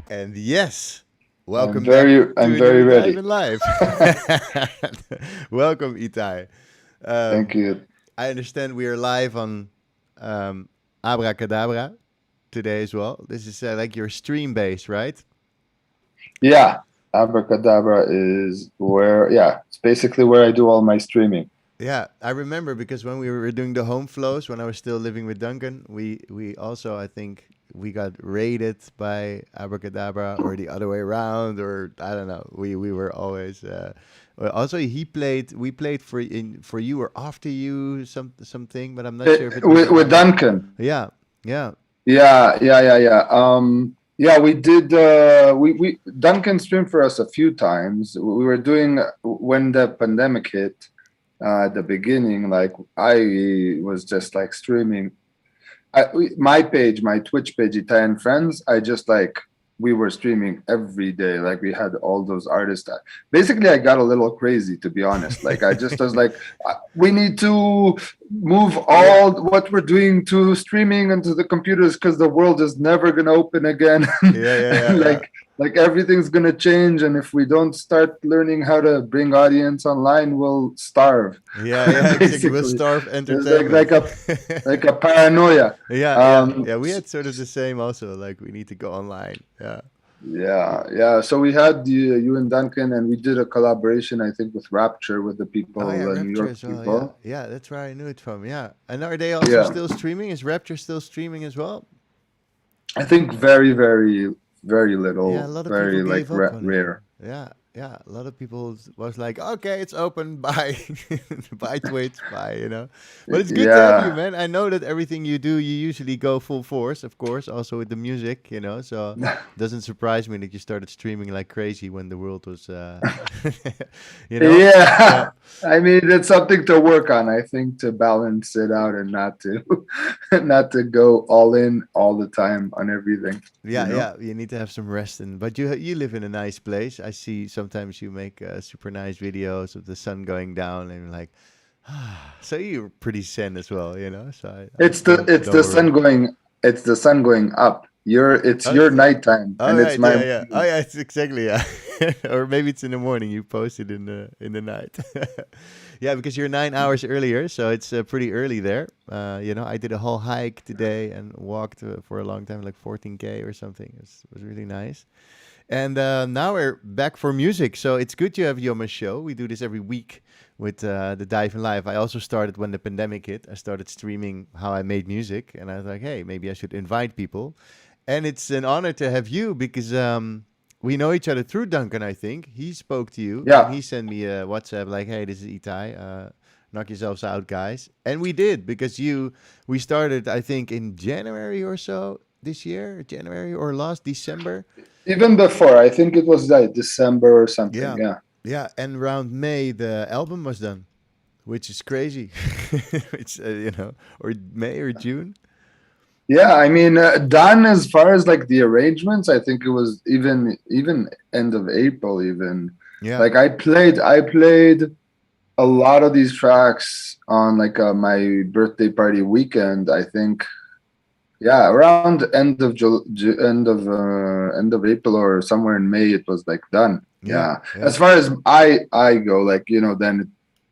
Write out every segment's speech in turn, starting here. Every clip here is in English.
And yes, I'm welcome back very, to I'm a very new ready. Daamen Live. Welcome, Itai. Thank Um, you. I understand we are live on um, Abracadabra today as well. This is like your stream base, right? Yeah, Abracadabra is where, yeah, it's basically where I do all my streaming. Yeah, I remember because when we were doing the home flows, when I was still living with Duncan, we also I think we got raided by Abracadabra or the other way around, or I don't know. We were always. Well, also, we played for you or after you something, but I'm not sure if it was With around that. Duncan. Yeah, yeah. Yeah, we did. We Duncan streamed for us a few times. We were doing when the pandemic hit at the beginning. Like I was just like streaming. My page, my Twitch page, Itai and Friends. I just like we were streaming every day. Like we had all those artists. Basically, I got a little crazy to be honest. Like I just was like, we need to move Yeah, all what we're doing to streaming and to the computers because the world is never gonna open again. yeah, yeah, yeah, And yeah. like everything's gonna change, and if we don't start learning how to bring audience online, we'll starve. Yeah, yeah, exactly. We'll Basically, starve it's entertainment. like a paranoia. Yeah, yeah, Um, yeah. We had sort of the same also. Like we need to go online. Yeah. yeah. So we had you and Duncan, and we did a collaboration, I think, with Rapture, with the Oh people, yeah, the New Rapture York as well. Yeah, people. yeah. That's where I knew it from. Yeah. And are they also Yeah, still streaming? Is Rapture still streaming as well? I think very, very, very Yeah, a little, lot of people very like gave up on it. rare. Yeah, yeah. A lot of people was like, okay, it's open. Bye, bye Twitch. Bye. But it's good to have you, Yeah. man. I know that everything you do, you usually go full force, of course. Also with the music. So it doesn't surprise me that you started streaming like crazy when the world was, you know. Yeah. Yeah, I mean it's something to work on. I think to balance it out and not to, not to go all in all the time on everything. You Yeah, know. yeah. You need to have some rest, but you live in a nice place. I see sometimes you make super nice videos of the sun going down, and you're like, so you're pretty zen as well. So I It's the it's don't the worry. sun going. It's the sun going up. It's Oh, your is it? nighttime, Oh, and it's right. my Yeah, yeah. Oh, morning. yeah. It's exactly, yeah. Or maybe it's in the morning. You post it in the night. Yeah, because you're 9 hours earlier, so it's pretty early there. I did a whole hike today and walked for a long time, like 14K or something. It was really nice. And now we're back for music. So it's good to have you on my show. We do this every week with the Dive in Live. I also started when the pandemic hit. I started streaming how I made music. And I was like, hey, maybe I should invite people. And it's an honor to have you because we know each other through Duncan, I think. He spoke to you and Yeah, he sent me a WhatsApp like, hey, this is Itai. Knock yourselves out, guys. And we did because we started, I think, in January or so this year, January or last December. even before. I think it was like December or something. Yeah, Yeah. yeah, and around May the album was done, which is crazy. It's or May or June. Yeah, I mean, done as far as like the arrangements. I think it was even end of April. Even Yeah, like I played a lot of these tracks on like my birthday party weekend. I think yeah, around end of April or somewhere in May, it was like done. yeah, Yeah, as yeah, far as I go, like then it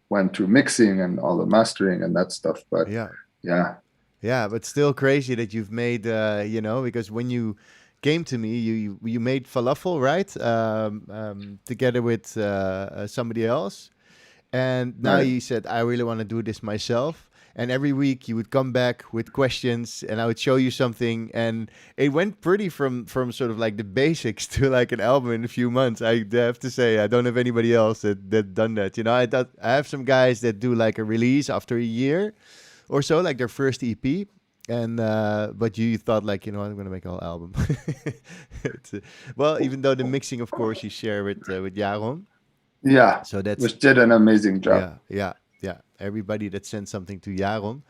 went through mixing and all the mastering and that stuff. But yeah, yeah, yeah. But still crazy that you've made, because when you came to me, you made falafel, right? Together with somebody else, and now right. you said I really want to do this myself. and every week you would come back with questions, and I would show you something, and it went pretty from sort of like the basics to like an album in a few months. I have to say, I don't have anybody else that done that. You know, I have some guys that do like a release after a year or so, like their first EP. And but you thought like, you know, I'm gonna make a whole album. It's, well, even though the mixing, of course, you share with Jaron. Yeah, So that's which did an amazing job. yeah. Everybody that sent something to Jaron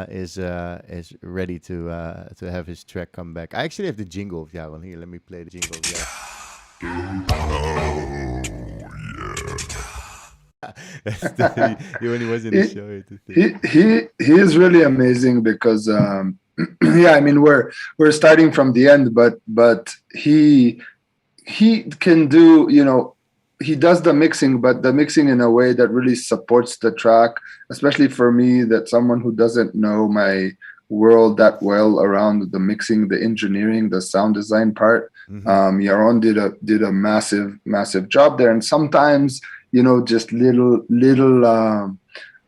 is ready to have his track come back. I actually have the jingle of Jaron here. Let me play the jingle of That's when he was in the He show. he is really amazing because yeah, I mean we're starting from the end, but he can do, you know, he does the mixing, but the mixing in a way that really supports the track, especially for me, that someone who doesn't know my world that well around the mixing, the engineering, the sound design part. Yaron did a massive job there, and sometimes, you know, just little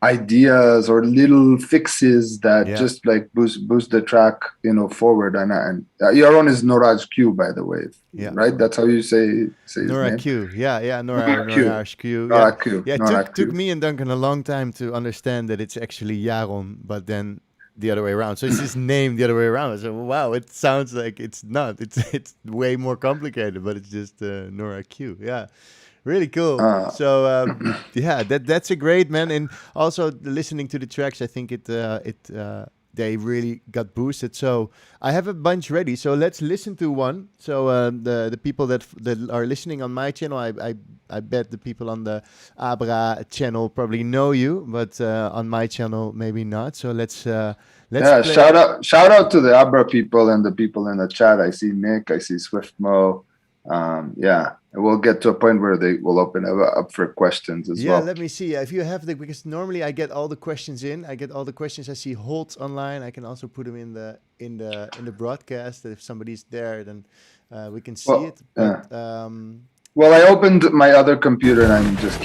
ideas or little fixes that just like boost the track, you know, forward. And Yaron is Noraj Q, by the way, right? That's how you say his Nora name. Q, yeah, Nora Q. Noraj Q, Nora Q. yeah. Nora Took Q. me and Duncan a long time to understand that it's actually Jaron, but then the other way around. So it's his name the other way around. So wow, it sounds like it's not. It's way more complicated, but it's just Nora Q. Yeah. Really cool. So yeah, that's a great, man. And also listening to the tracks, I think they really got boosted. So I have a bunch ready. So let's listen to one. So the people that are listening on my channel, I bet the people on the Abra channel probably know you, but on my channel maybe not. So let's Yeah, play. shout out to the Abra people and the people in the chat. I see Nick, I see Swiftmo. Yeah, we'll get to a point where they will open up for questions as well. Yeah, let me see. If you have because normally I get all the questions in. I get all the questions. I see Holt online. I can also put them in the broadcast. If somebody's there, then we can see it. But well, I opened my other computer and I'm just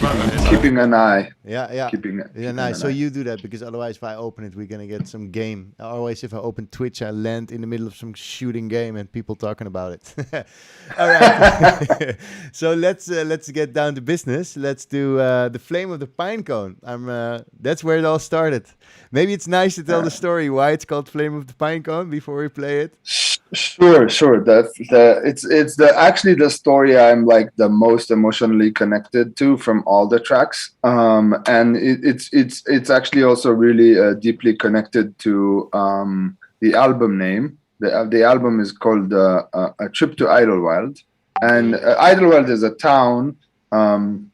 keeping an eye. Yeah. Keeping Nice. So you do that, because otherwise, if I open it, we're gonna get some game. Always, if I open Twitch, I land in the middle of some shooting game and people talking about it. All right. So let's get down to business. Let's do the Flame of the Pinecone. That's where it all started. Maybe it's nice to tell the story why it's called Flame of the Pinecone before we play it. Sure. It's actually the story I'm like the most emotionally connected to from all the tracks, and it's actually also really deeply connected to the album name. The album is called A Trip to Idlewild, and Idlewild is a town an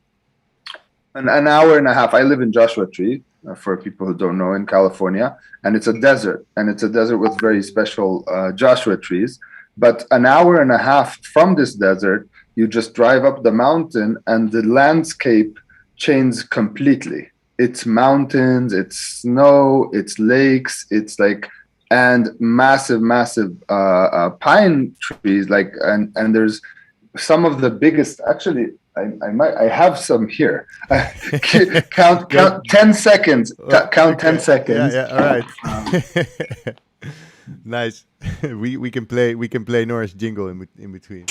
hour and a half. I live in Joshua Tree, for people who don't know, in California, and it's a desert, with very special Joshua trees. But an hour and a half from this desert, you just drive up the mountain and the landscape changes completely. It's mountains, it's snow, it's lakes, it's like, and massive pine trees, like, and there's some of the biggest, actually. I have some here. Count 10 seconds. Count 10 seconds. Yeah. All right. Nice. We can play Nora's jingle in between.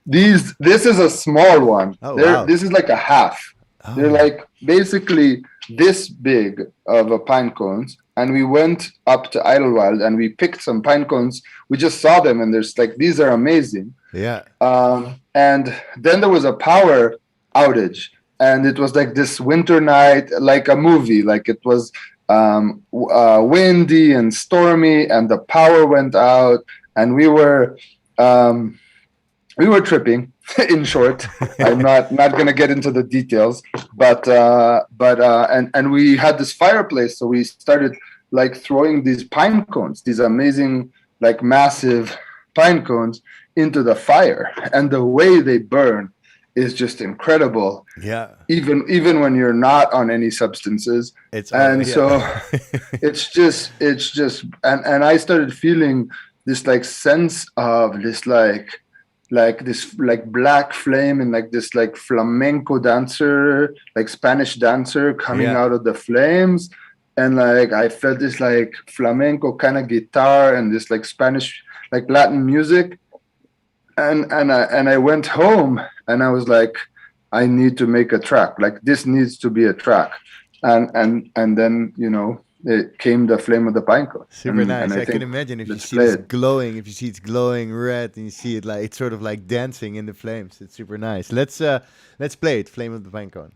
This is a small one. Wow. This is like a half. They're like basically this big of a pine cones. And we went up to Idlewild and we picked some pine cones. We just saw them and there's like, these are amazing. Yeah. And then there was a power outage, and it was like this winter night, like a movie. Like it was windy and stormy, and the power went out, and we were tripping. In short, I'm not gonna get into the details, but we had this fireplace, so we started like throwing these pine cones, these amazing, like massive pine cones, into the fire, and the way they burn is just incredible. Yeah. Even when you're not on any substances, so it's just, and I started feeling this like sense of this like like this like black flame and like this like flamenco dancer, like Spanish dancer coming Yeah. out of the flames. And like I felt this like flamenco kind of guitar and this like Spanish like Latin music. And I went home and I was like, I need to make a track. Like this needs to be a track. And then, you know, it came the flame of the pinecone. Super And nice. I I can think imagine if you let's see play this it. glowing, if you see it's glowing red and you see it like it's sort of like dancing in the flames. It's super nice. Let's play it, Flame of the Pinecone.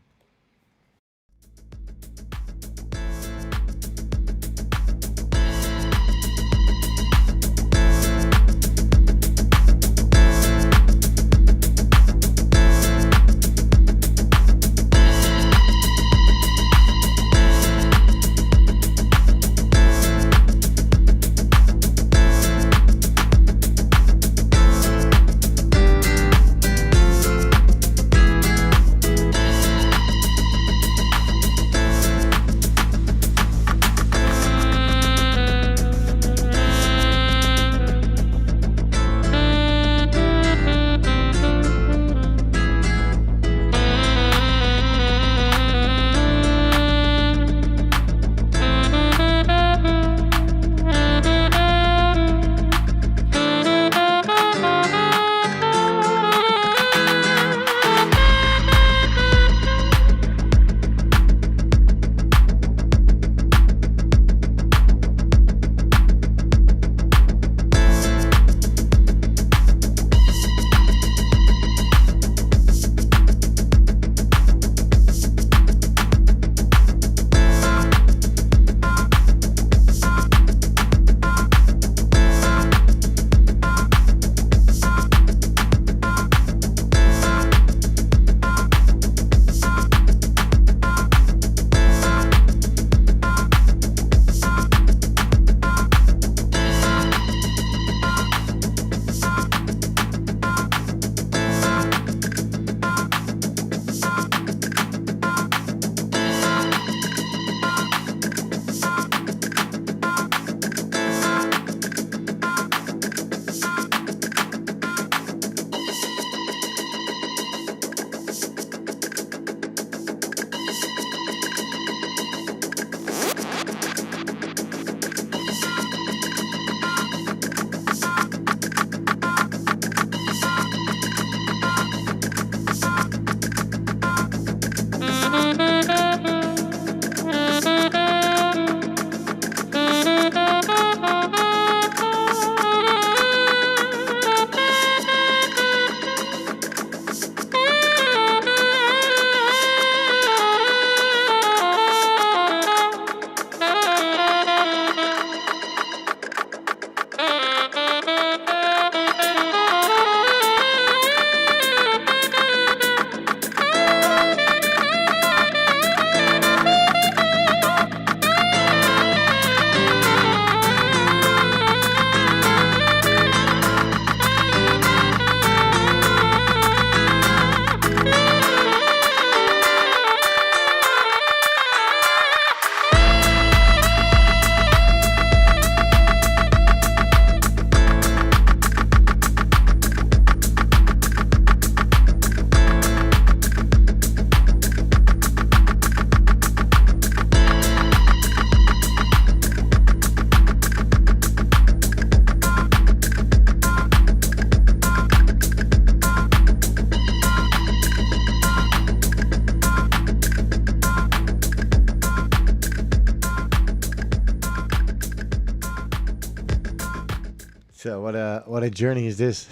So what a journey is this?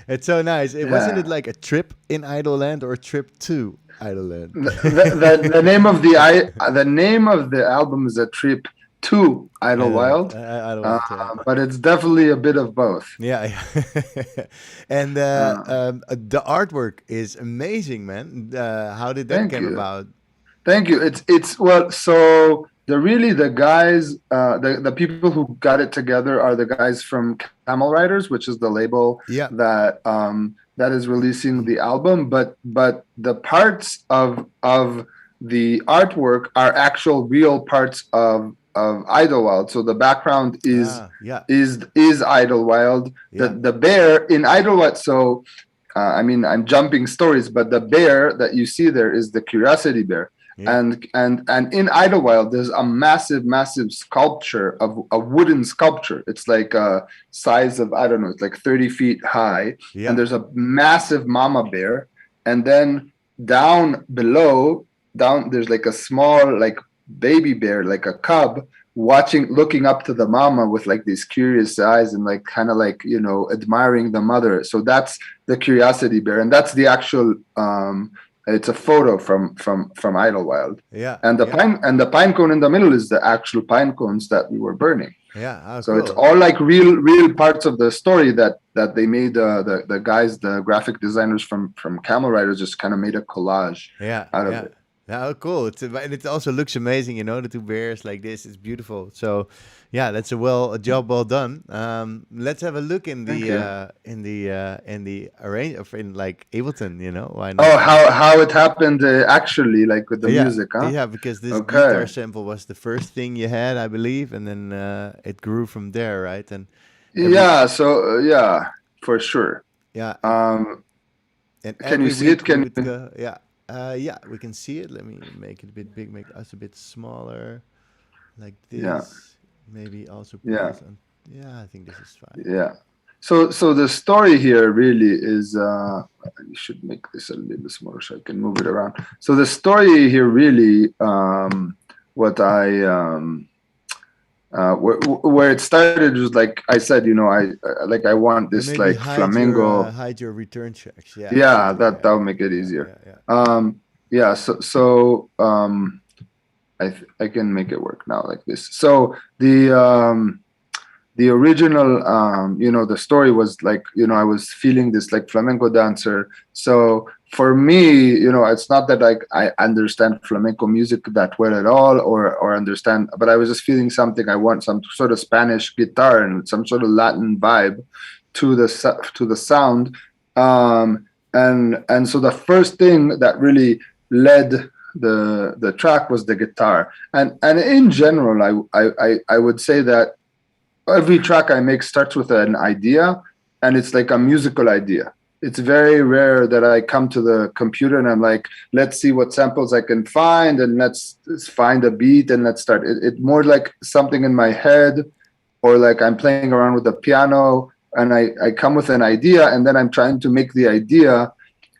It's so nice. It wasn't it Yeah. like a trip in Idleland or a trip to Idleland? The name of the name of the album is a trip to Idleland, Idlewild, Idleland. Yeah, but it's definitely a bit of both. yeah, yeah. And Uh, the artwork is amazing, man. How did that Thank came you. about? Thank you. It's well, so the guys, the people who got it together are the guys from Camel Riders, which is the label Yeah, that is releasing the album. But the parts of the artwork are actual real parts Idlewild. So the background Yeah. is Idlewild. Yeah. The bear in Idlewild. So I mean, I'm jumping stories, but the bear that you see there is the Curiosity Bear. Yeah. And in Idlewild, there's a massive sculpture of a wooden sculpture. It's like a size of, I don't know, it's like 30 feet high. Yeah. And there's a massive mama bear. And then down below, there's like a small like baby bear, like a cub, looking up to the mama with like these curious eyes and like kind of like, you know, admiring the mother. So that's the Curiosity Bear, and that's the actual it's a photo from Idlewild. Yeah. And the pine cone in the middle is the actual pine cones that we were burning. Yeah. Oh, So cool. it's all like real parts of the story that they made, the guys, the graphic designers from Camel Riders just kind of made a collage out of it. Oh, cool. And it also looks amazing, you know, the two bears like this. It's beautiful. So, yeah, that's a job well done. Let's have a look in the arrange of in like Ableton, you know. Why not? Oh, how it happened actually, like with the music, huh? Yeah, because this guitar sample was the first thing you had, I believe, and then it grew from there, right? And for sure. Yeah. And can you see it? Yeah, we can see it. Let me make it a bit big, make us a bit smaller, like this. Yeah. Maybe also. Yeah. I think this is fine. Yeah. So the story here really is. You should make this a little smaller so I can move it around. So the story here really, where it started was like I said, you know, I want this like flamingo. Hide your return checks. Yeah. Yeah, that'll make it easier. So I can make it work now like this. So the original, you know, the story was like, you know, I was feeling this like flamenco dancer. So for me, you know, it's not that I understand flamenco music that well at all or understand, but I was just feeling something. I want some sort of Spanish guitar and some sort of Latin vibe to the sound. And so the first thing that really led the track was the guitar. And in general, I would say that every track I make starts with an idea, and it's like a musical idea. It's very rare that I come to the computer and I'm like, let's see what samples I can find, and let's find a beat and let's start. It's more like something in my head, or like I'm playing around with the piano and I come with an idea, and then I'm trying to make the idea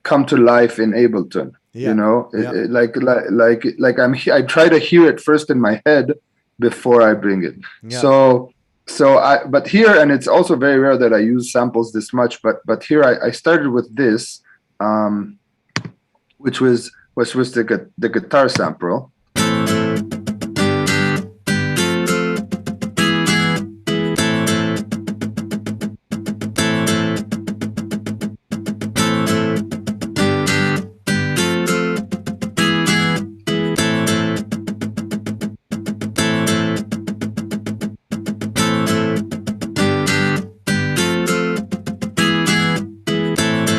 come to life in Ableton. You know, I try to hear it first in my head before I bring it. But here, and it's also very rare that I use samples this much, but here I started with this, which was the guitar sample.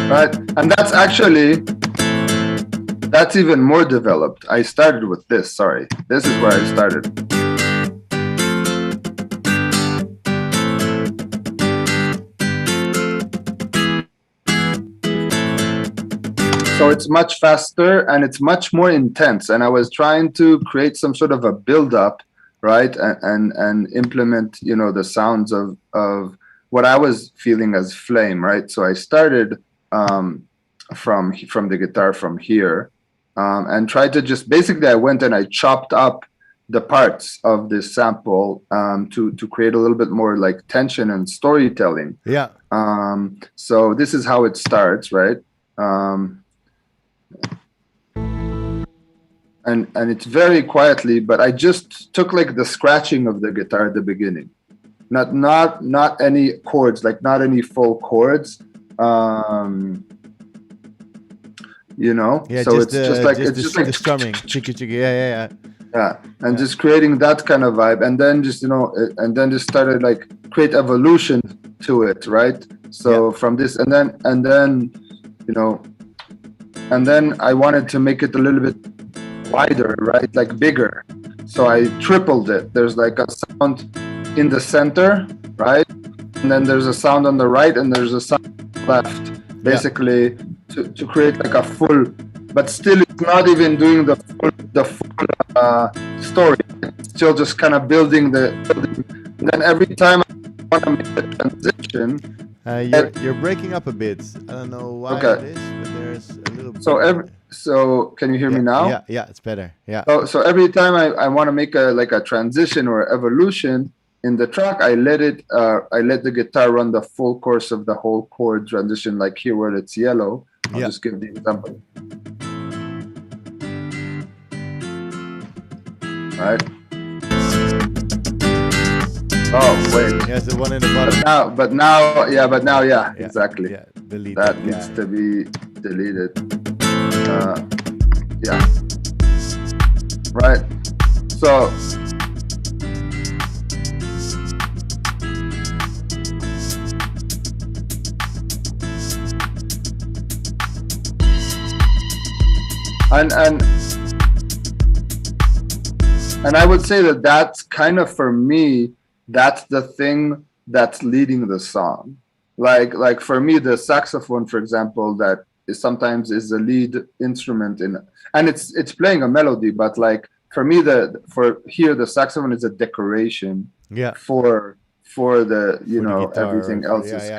Right, and that's even more developed. I started with this. Sorry, this is where I started. So it's much faster and it's much more intense. And I was trying to create some sort of a build-up, right, and implement, you know, the sounds of what I was feeling as flame, right. So I started from the guitar from here, and tried to just basically I went and I chopped up the parts of this sample to create a little bit more like tension and storytelling. Yeah. So this is how it starts, right? And it's very quietly, but I just took like the scratching of the guitar at the beginning, not any chords, like not any full chords. You know, so it's just like the strumming, and just creating that kind of vibe, and then just, you know, and then just started like create evolution to it, right? So from this, and then you know, and then I wanted to make it a little bit wider, right, like bigger. So I tripled it. There's like a sound in the center, right? And then there's a sound on the right, and there's a sound on the left, Yeah. basically to create like a full. But still, it's not even doing the full story. It's still just kind of building the. And then every time I want to make a transition, You're breaking up a bit. I don't know why it okay. is, but there's a little So can you hear me yeah, now? it's better. Yeah. So every time I want to make a transition or evolution in the track, I let the guitar run the full course of the whole chord transition, like here where it's yellow. I'll just give the example. Right. Oh wait. Yes, the one in the bottom. But now, exactly. Yeah, delete that needs to be deleted. Yeah. Right. So. And I would say that that's kind of, for me, that's the thing that's leading the song. Like for me, the saxophone, for example, that sometimes is the lead instrument and it's playing a melody, but like for me, the saxophone is a decoration. Yeah. For the guitar, everything else is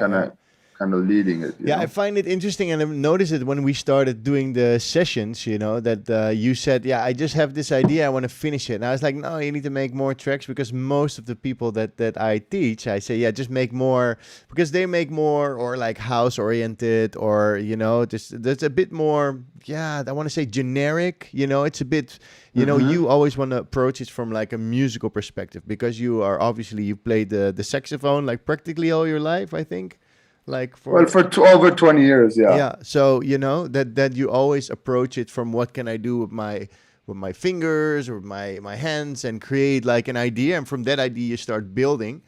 kind of leading it. I find it interesting, and I noticed it when we started doing the sessions, that you said, I just have this idea, I want to finish it. And I was like, no, you need to make more tracks, because most of the people that I teach, I say, just make more, because they make more or like house oriented or, just that's a bit more, I want to say generic, it's a bit, you always want to approach it from like a musical perspective, because you played the saxophone like practically all your life, I think. Like for over 20 years, yeah. So that you always approach it from what can I do with my fingers or my hands, and create like an idea, and from that idea you start building.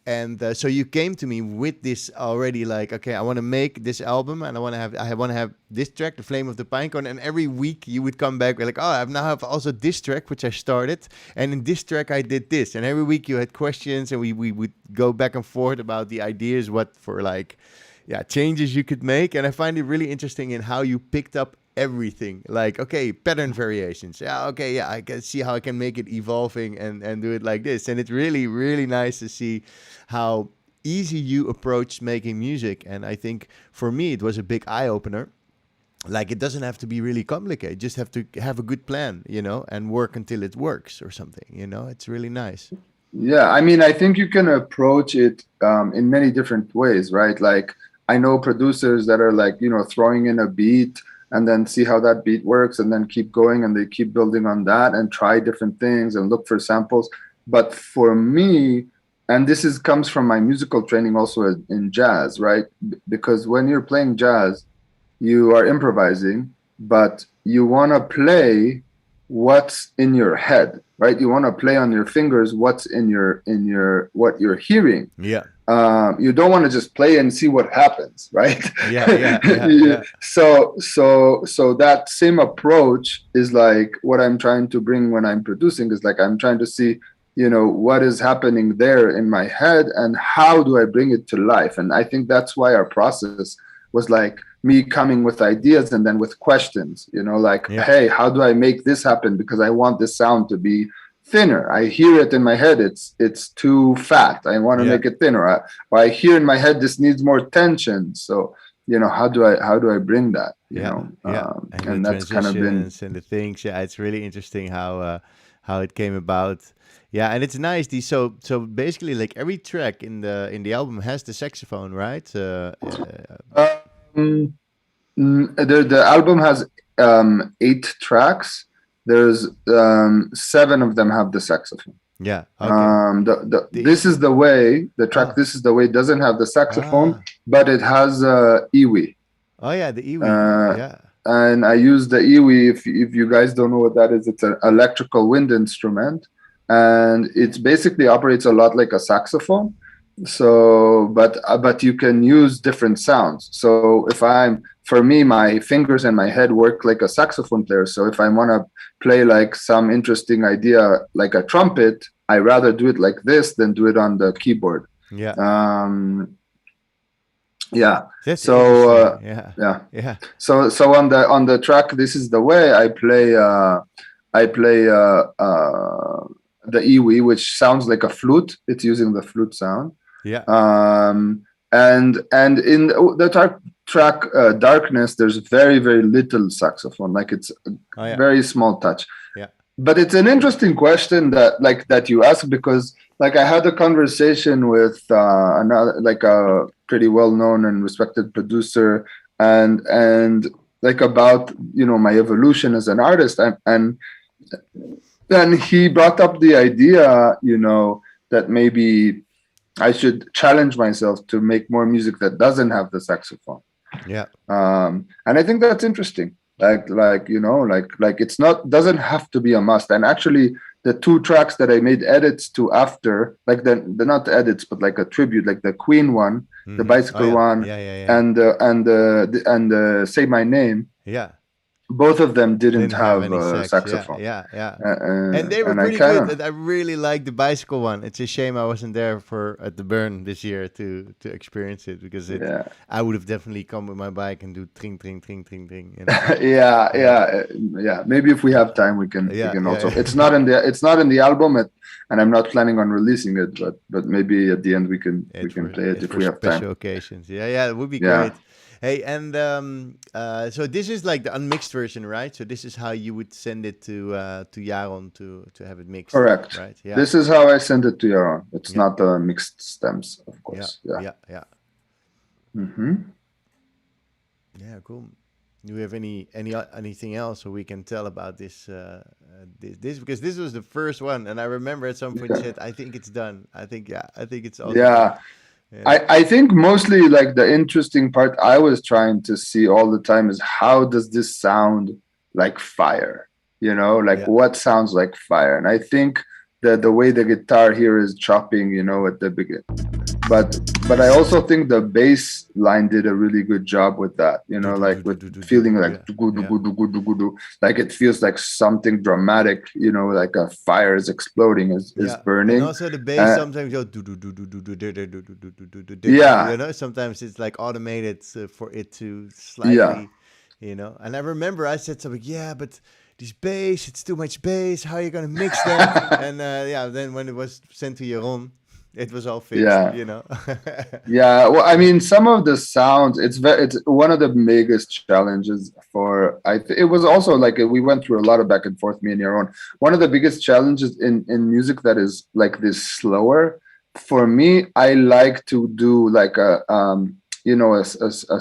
And so you came to me with this already, like, okay, I want to make this album, and I want to have this track, The Flame of the Pinecone. And every week you would come back with like, I now have also this track which I started, and in this track I did this. And every week you had questions, and we would go back and forth about the ideas, what for like changes you could make. And I find it really interesting in how you picked up everything, like, okay, pattern variations, I can see how I can make it evolving and do it like this. And it's really, really nice to see how easy you approach making music. And I think for me it was a big eye-opener. Like, it doesn't have to be really complicated, just have to have a good plan, and work until it works or something. It's really nice. I mean, I think you can approach it in many different ways, right? Like, I know producers that are like, throwing in a beat and then see how that beat works, and then keep going, and they keep building on that and try different things and look for samples. But for me, and this comes from my musical training also in jazz, right? Because when you're playing jazz, you are improvising, but you want to play what's in your head, right? You want to play on your fingers what's in your what you're hearing. Yeah. You don't want to just play and see what happens, right? Yeah. So that same approach is like what I'm trying to bring when I'm producing, is like I'm trying to see, what is happening there in my head and how do I bring it to life. And I think that's why our process was like me coming with ideas and then with questions, hey, how do I make this happen? Because I want this sound to be thinner. I hear it in my head, it's too fat, I want to make it thinner. Or I hear in my head, this needs more tension. So how do I bring that? And that's kind of been, and the things. It's really interesting how it came about. And it's nice. So basically, like, every track in the album has the saxophone, right? the album has 8 tracks. There's 7 of them have the saxophone. Yeah. Okay. This is the way the track. This is the way doesn't have the saxophone, but it has iwi. Oh yeah, the iwi. And I use the iwi. If you guys don't know what that is, it's an electrical wind instrument, and it basically operates a lot like a saxophone. So, but you can use different sounds. So if for me, my fingers and my head work like a saxophone player. So if I want to play like some interesting idea, like a trumpet, I rather do it like this than do it on the keyboard. Yeah. Um, yeah. That's So interesting. Yeah. yeah. Yeah. So on the track, This Is the Way, I play the iwi, which sounds like a flute. It's using the flute sound. Yeah. And in the track Darkness, there's very, very little saxophone. Like it's a very small touch. Yeah. But it's an interesting question that you ask, because like I had a conversation with another, like a pretty well-known and respected producer, and like about, you know, my evolution as an artist, and then he brought up the idea, you know, that maybe I should challenge myself to make more music that doesn't have the saxophone. Yeah. And I think that's interesting. Like you know, like it's not, doesn't have to be a must. And actually, the two tracks that I made edits to after, like the not edits, but like a tribute, like the Queen one, the bicycle one, and the Say My Name. Yeah. Both of them didn't have a saxophone. Yeah. And they were pretty good. I really liked the bicycle one. It's a shame I wasn't there at the Burn this year to experience it, because I would have definitely come with my bike and do tring tring tring tring tring. You know? yeah. Maybe if we have time, we can also. It's not in the album, and I'm not planning on releasing it, but maybe at the end we can play it if we have time. Special occasions. Yeah, it would be great. Hey, and so this is like the unmixed version, right? So this is how you would send it to Jaron to have it mixed. Correct. Right. Yeah. This is how I send it to Jaron. It's not mixed stems, of course. Yeah. Mm-hmm. Yeah. Cool. Do we have anything else so we can tell about this this, because this was the first one, and I remember at some point you said, "I think it's done." I think it's also done. Yeah. I think mostly like the interesting part I was trying to see all the time is, how does this sound like fire? You know, like what sounds like fire? And I think that the way the guitar here is chopping, you know, at the beginning. But I also think the bass line did a really good job with that, you know, like with feeling like like it feels like something dramatic, you know, like a fire is exploding, is burning. And also the bass sometimes goes you know, sometimes it's like automated for it to slightly, you know. And I remember I said something, but this bass, it's too much bass. How are you gonna mix that? And then when it was sent to Jaron, it was all fixed, you know. Well, I mean, some of the sounds, it's one of the biggest challenges for, it was also like, we went through a lot of back and forth, me and Jaron. One of the biggest challenges in music that is like this slower, for me, I like to do like a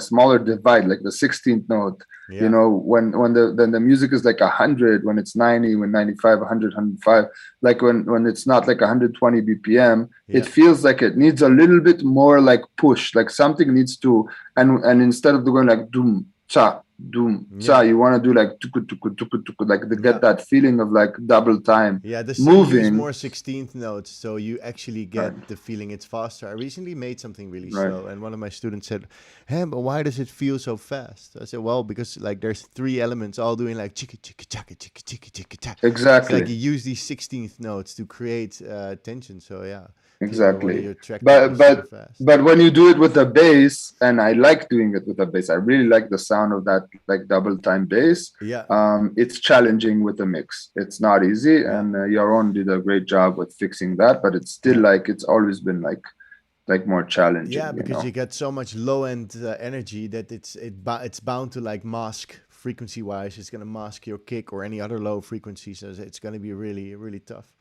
smaller divide, like the 16th note. You know, when the music is like 100, when it's 90, when 95, 100, 105, like when it's not like 120 BPM, it feels like it needs a little bit more like push, like something needs to, and instead of going like doom cha doom cha, you want to do like tuku, tuku, tuku, tuku, like to get that feeling of like double time. The moving. Use more 16th notes, so you actually get the feeling it's faster. I recently made something really slow, and one of my students said, "Hey, but why does it feel so fast?" I said, "Well, because like there's 3 elements all doing like chicka chicka chaka chicka chicka chicka chaka." Exactly. It's like you use these 16th notes to create tension. So exactly. But when you do it with the bass, and I like doing it with the bass, I really like the sound of that like double time bass. It's challenging with the mix. It's not easy, and Jaron did a great job with fixing that, but it's still like, it's always been like more challenging. Because you get so much low end energy that it's bound to like mask frequency wise. It's gonna mask your kick or any other low frequency, so it's gonna be really, really tough.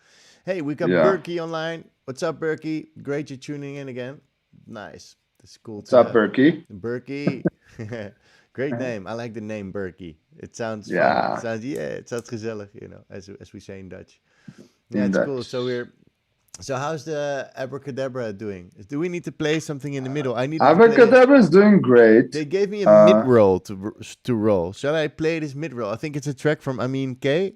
Hey, we got Berkey online. What's up, Berkey? Great you're tuning in again. Nice. That's cool. What's up, Berkey? Berkey. Great name. I like the name Berkey. It sounds fun. It sounds gezellig, you know, as we say in Dutch. Yeah, it's cool. So how's the Abracadabra doing? Do we need to play something in the middle? Abracadabra is doing great. They gave me a mid-roll to roll. Shall I play this mid-roll? I think it's a track from Amin K.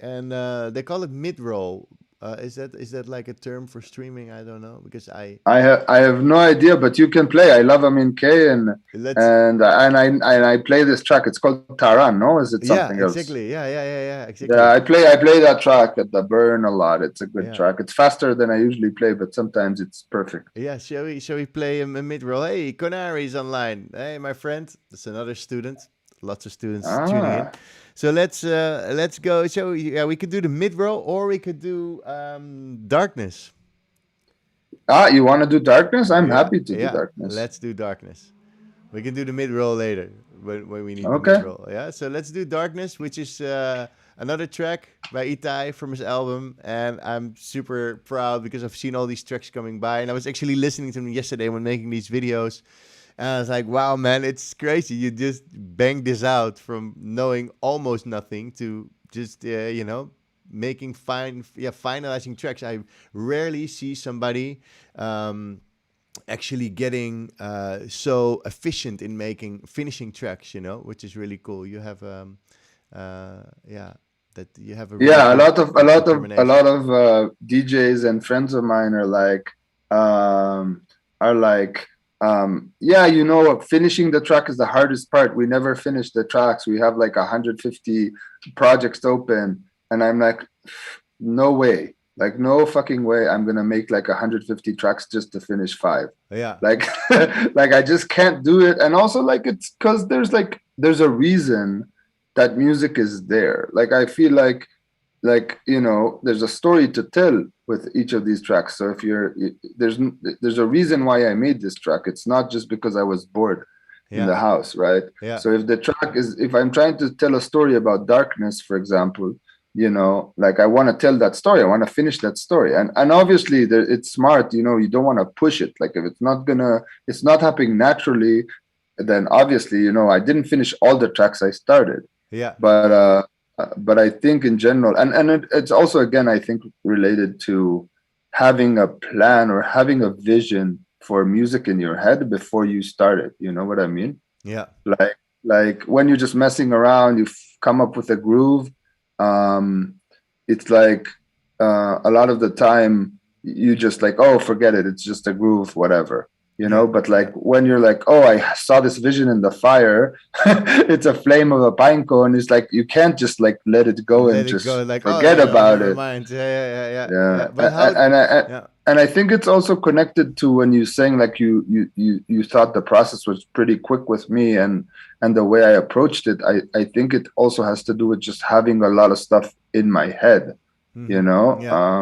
And they call it mid-roll. Is that like a term for streaming? I don't know because I have no idea, but you can play. I love Amin K let's and I play this track. It's called Taran. No, is it yeah, something else? exactly. Yeah, Yeah, exactly. I play that track at the Burn a lot. It's a good Yeah. track. It's faster than I usually play, but sometimes it's perfect. Yeah, shall we play a mid roll? Hey, Conari's online. Hey, my friend. That's another student. Lots of students tuning in. Ah, So let's go. So yeah, we could do the mid roll or we could do darkness. you want to do darkness? I'm Yeah, happy to do yeah. darkness. Let's do darkness. We can do the mid roll later when we need the mid Okay. roll. Yeah. So let's do darkness, which is another track by Itai from his album, and I'm super proud because I've seen all these tracks coming by, and I was actually listening to them yesterday when making these videos, and I was like, wow, man, it's crazy. You just banged this out from knowing almost nothing to just making finalizing tracks. I rarely see somebody. Actually getting so efficient in making finishing tracks, which is really cool. You have yeah, that you have a really Yeah, a good lot of a lot of a determination. lot of DJs and friends of mine um, are like, yeah, finishing the track is the hardest part. We never finish the tracks. We have like 150 projects open, and I'm like, no way, like no fucking way. I'm gonna make like 150 tracks just to finish five. Yeah, Like, like I just can't do it. And also, like, it's because there's a reason that music is there. Like, I feel like there's a story to tell with each of these tracks. So if there's a reason why I made this track. It's not just because I was bored in yeah, the house, right? yeah, So if I'm trying to tell a story about darkness, for example, like I want to tell that story, I want to finish that story. And obviously it's smart, you don't want to push it. Like if it's not happening naturally, then obviously, I didn't finish all the tracks I started. yeah, But I think in general, it's also, again, I think related to having a plan or having a vision for music in your head before you start it. You know what I mean? yeah, Like like when you're just messing around, you come up with a groove. Um, it's like a lot of the time you just like, oh, forget it, it's just a groove, whatever. yeah, But yeah. like when you're like, oh, I saw this vision in the fire, it's a flame of a pine cone. It's like you can't just like let it go Let and it go. just Like, oh forget yeah, oh, about never it. mind. Yeah. Yeah, But how? Yeah, and I think it's also connected to when you saying like you thought the process was pretty quick with me, and the way I approached it. I think it also has to do with just having a lot of stuff in my head, you know. yeah,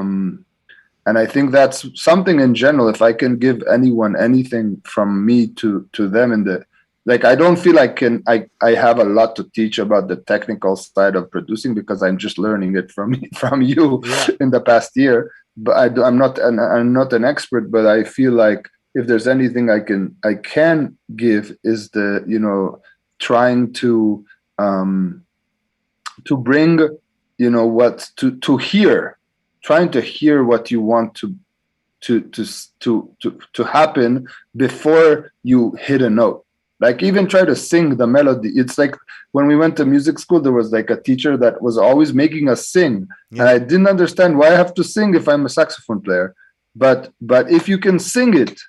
And I think that's something in general. If I can give anyone anything from me to them in the, like, I don't feel I have a lot to teach about the technical side of producing because I'm just learning it from from you yeah, in the past year. But I'm not an expert, but I feel like if there's anything I can give is the, trying to bring, what to hear, trying to hear what you want to happen before you hit a note. Like even try to sing the melody. It's like when we went to music school, there was like a teacher that was always making us sing, and yeah, I didn't understand why I have to sing if I'm a saxophone player. But if you can sing it,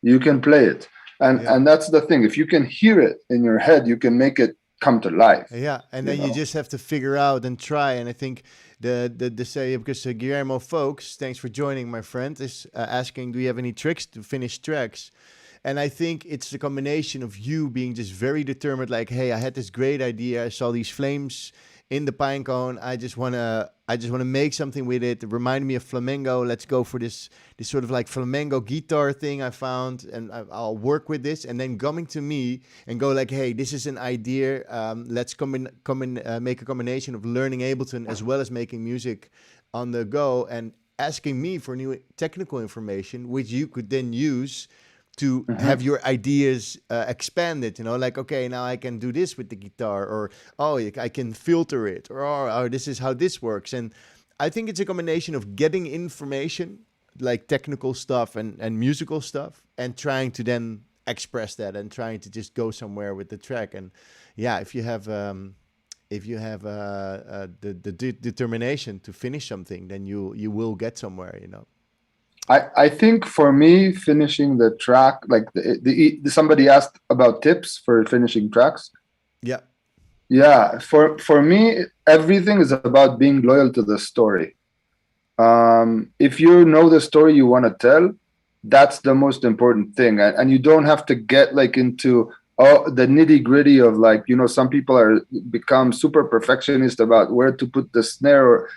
you can play it, and yeah. and that's the thing. If you can hear it in your head, you can make it come to life. Yeah, and You then you know. just have to figure out and try. And I think the say because Guillermo Folks, thanks for joining, my friend, is asking, do you have any tricks to finish tracks? And I think it's a combination of you being just very determined, like, hey, I had this great idea. I saw these flames in the pine cone. I just wanna make something with it. It reminded me of flamenco. Let's go for this sort of like flamenco guitar thing I found, and I'll work with this. And then coming to me and go like, hey, this is an idea. Let's make a combination of learning Ableton as well as making music on the go, and asking me for new technical information, which you could then use to have Mhm. your ideas expanded, like, okay, now I can do this with the guitar, or oh, I can filter it, or oh, this is how this works. And I think it's a combination of getting information, like technical stuff and musical stuff, and trying to then express that and trying to just go somewhere with the track. And yeah, if you have if you have the determination to finish something, then you will get somewhere. You know. I think for me, finishing the track, like somebody asked about tips for finishing tracks. Yeah. Yeah, for me, everything is about being loyal to the story. If you know the story you want to tell, that's the most important thing, and you don't have to get like into the nitty gritty of like, you know, some people are become super perfectionist about where to put the snare,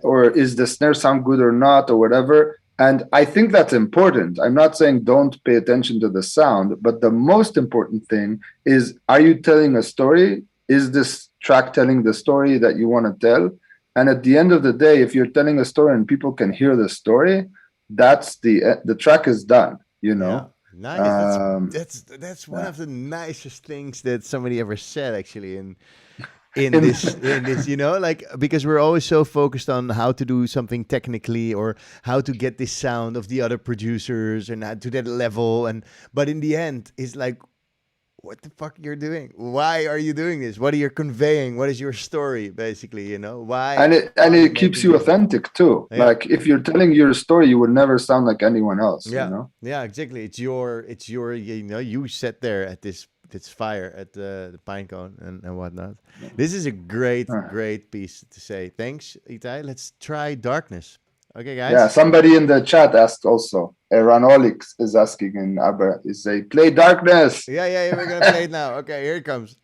or is the snare sound good or not or whatever. And I think that's important. I'm not saying don't pay attention to the sound, but the most important thing is, are you telling a story? Is this track telling the story that you want to tell? And at the end of the day, if you're telling a story and people can hear the story, that's the track is done, you know. Yeah. Nice. That's one of the nicest things that somebody ever said, actually, in this, you know, like, because we're always so focused on how to do something technically or how to get this sound of the other producers and to that level, but in the end, it's like, what the fuck you're doing? Why are you doing this? What are you conveying? What is your story, basically? You know, why? And it keeps you authentic too. Yeah. Like if you're telling your story, you would never sound like anyone else. Yeah, you know? Yeah, exactly. It's your. You know, you sat there at this fire at the pinecone and whatnot. Yeah. This is a great piece to say. Thanks, Itai. Let's try Darkness. Okay, guys. Yeah, somebody in the chat asked also. Ranolix is asking in Abba, is say play Darkness. Yeah, we're gonna play it now. Okay, here it comes.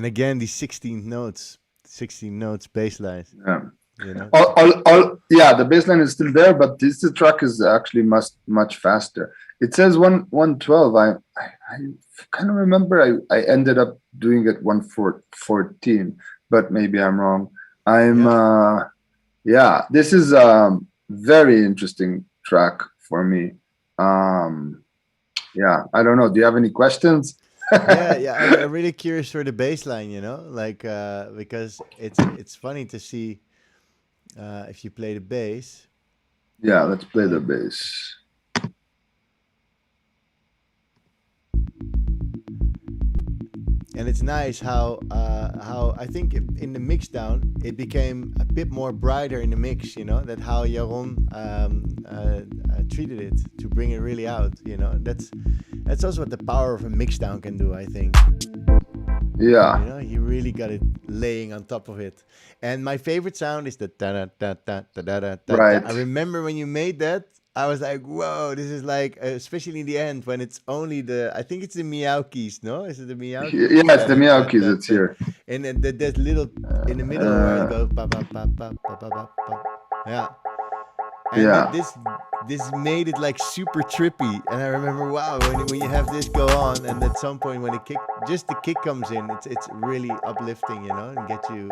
again, these 16 notes bass lines, Yeah. you know. Yeah, the bass line is still there, but this track is actually much faster. It says 112. I kind of remember I ended up doing it 114, but maybe I'm wrong. Yeah, this is very interesting track for me. Yeah, I don't know. Do you have any questions? Yeah. I'm really curious for the bass line, you know, like because it's funny to see if you play the bass. Yeah, let's play the Um, bass. and it's nice how I think in the mix down it became a bit more brighter in the mix, you know, that how Jaron treated it to bring it really out, you know. That's also what the power of a mix down can do, I think. Yeah. You know, he really got it laying on top of it. And my favorite sound is the da da da da da da da da. I Right. remember when you made that, I was like, whoa, this is like, especially in the end when it's only I think it's the meow keys, no? Is it the meow keys? Yeah, it's Da the da meow da keys. da It's da. here. And then there's little in the middle where it Uh, goes ba ba ba ba ba ba ba ba. Yeah. And yeah. this made it like super trippy. And I remember, wow, when you have this go on, and at some point when the kick comes in, it's really uplifting, you know, and get you.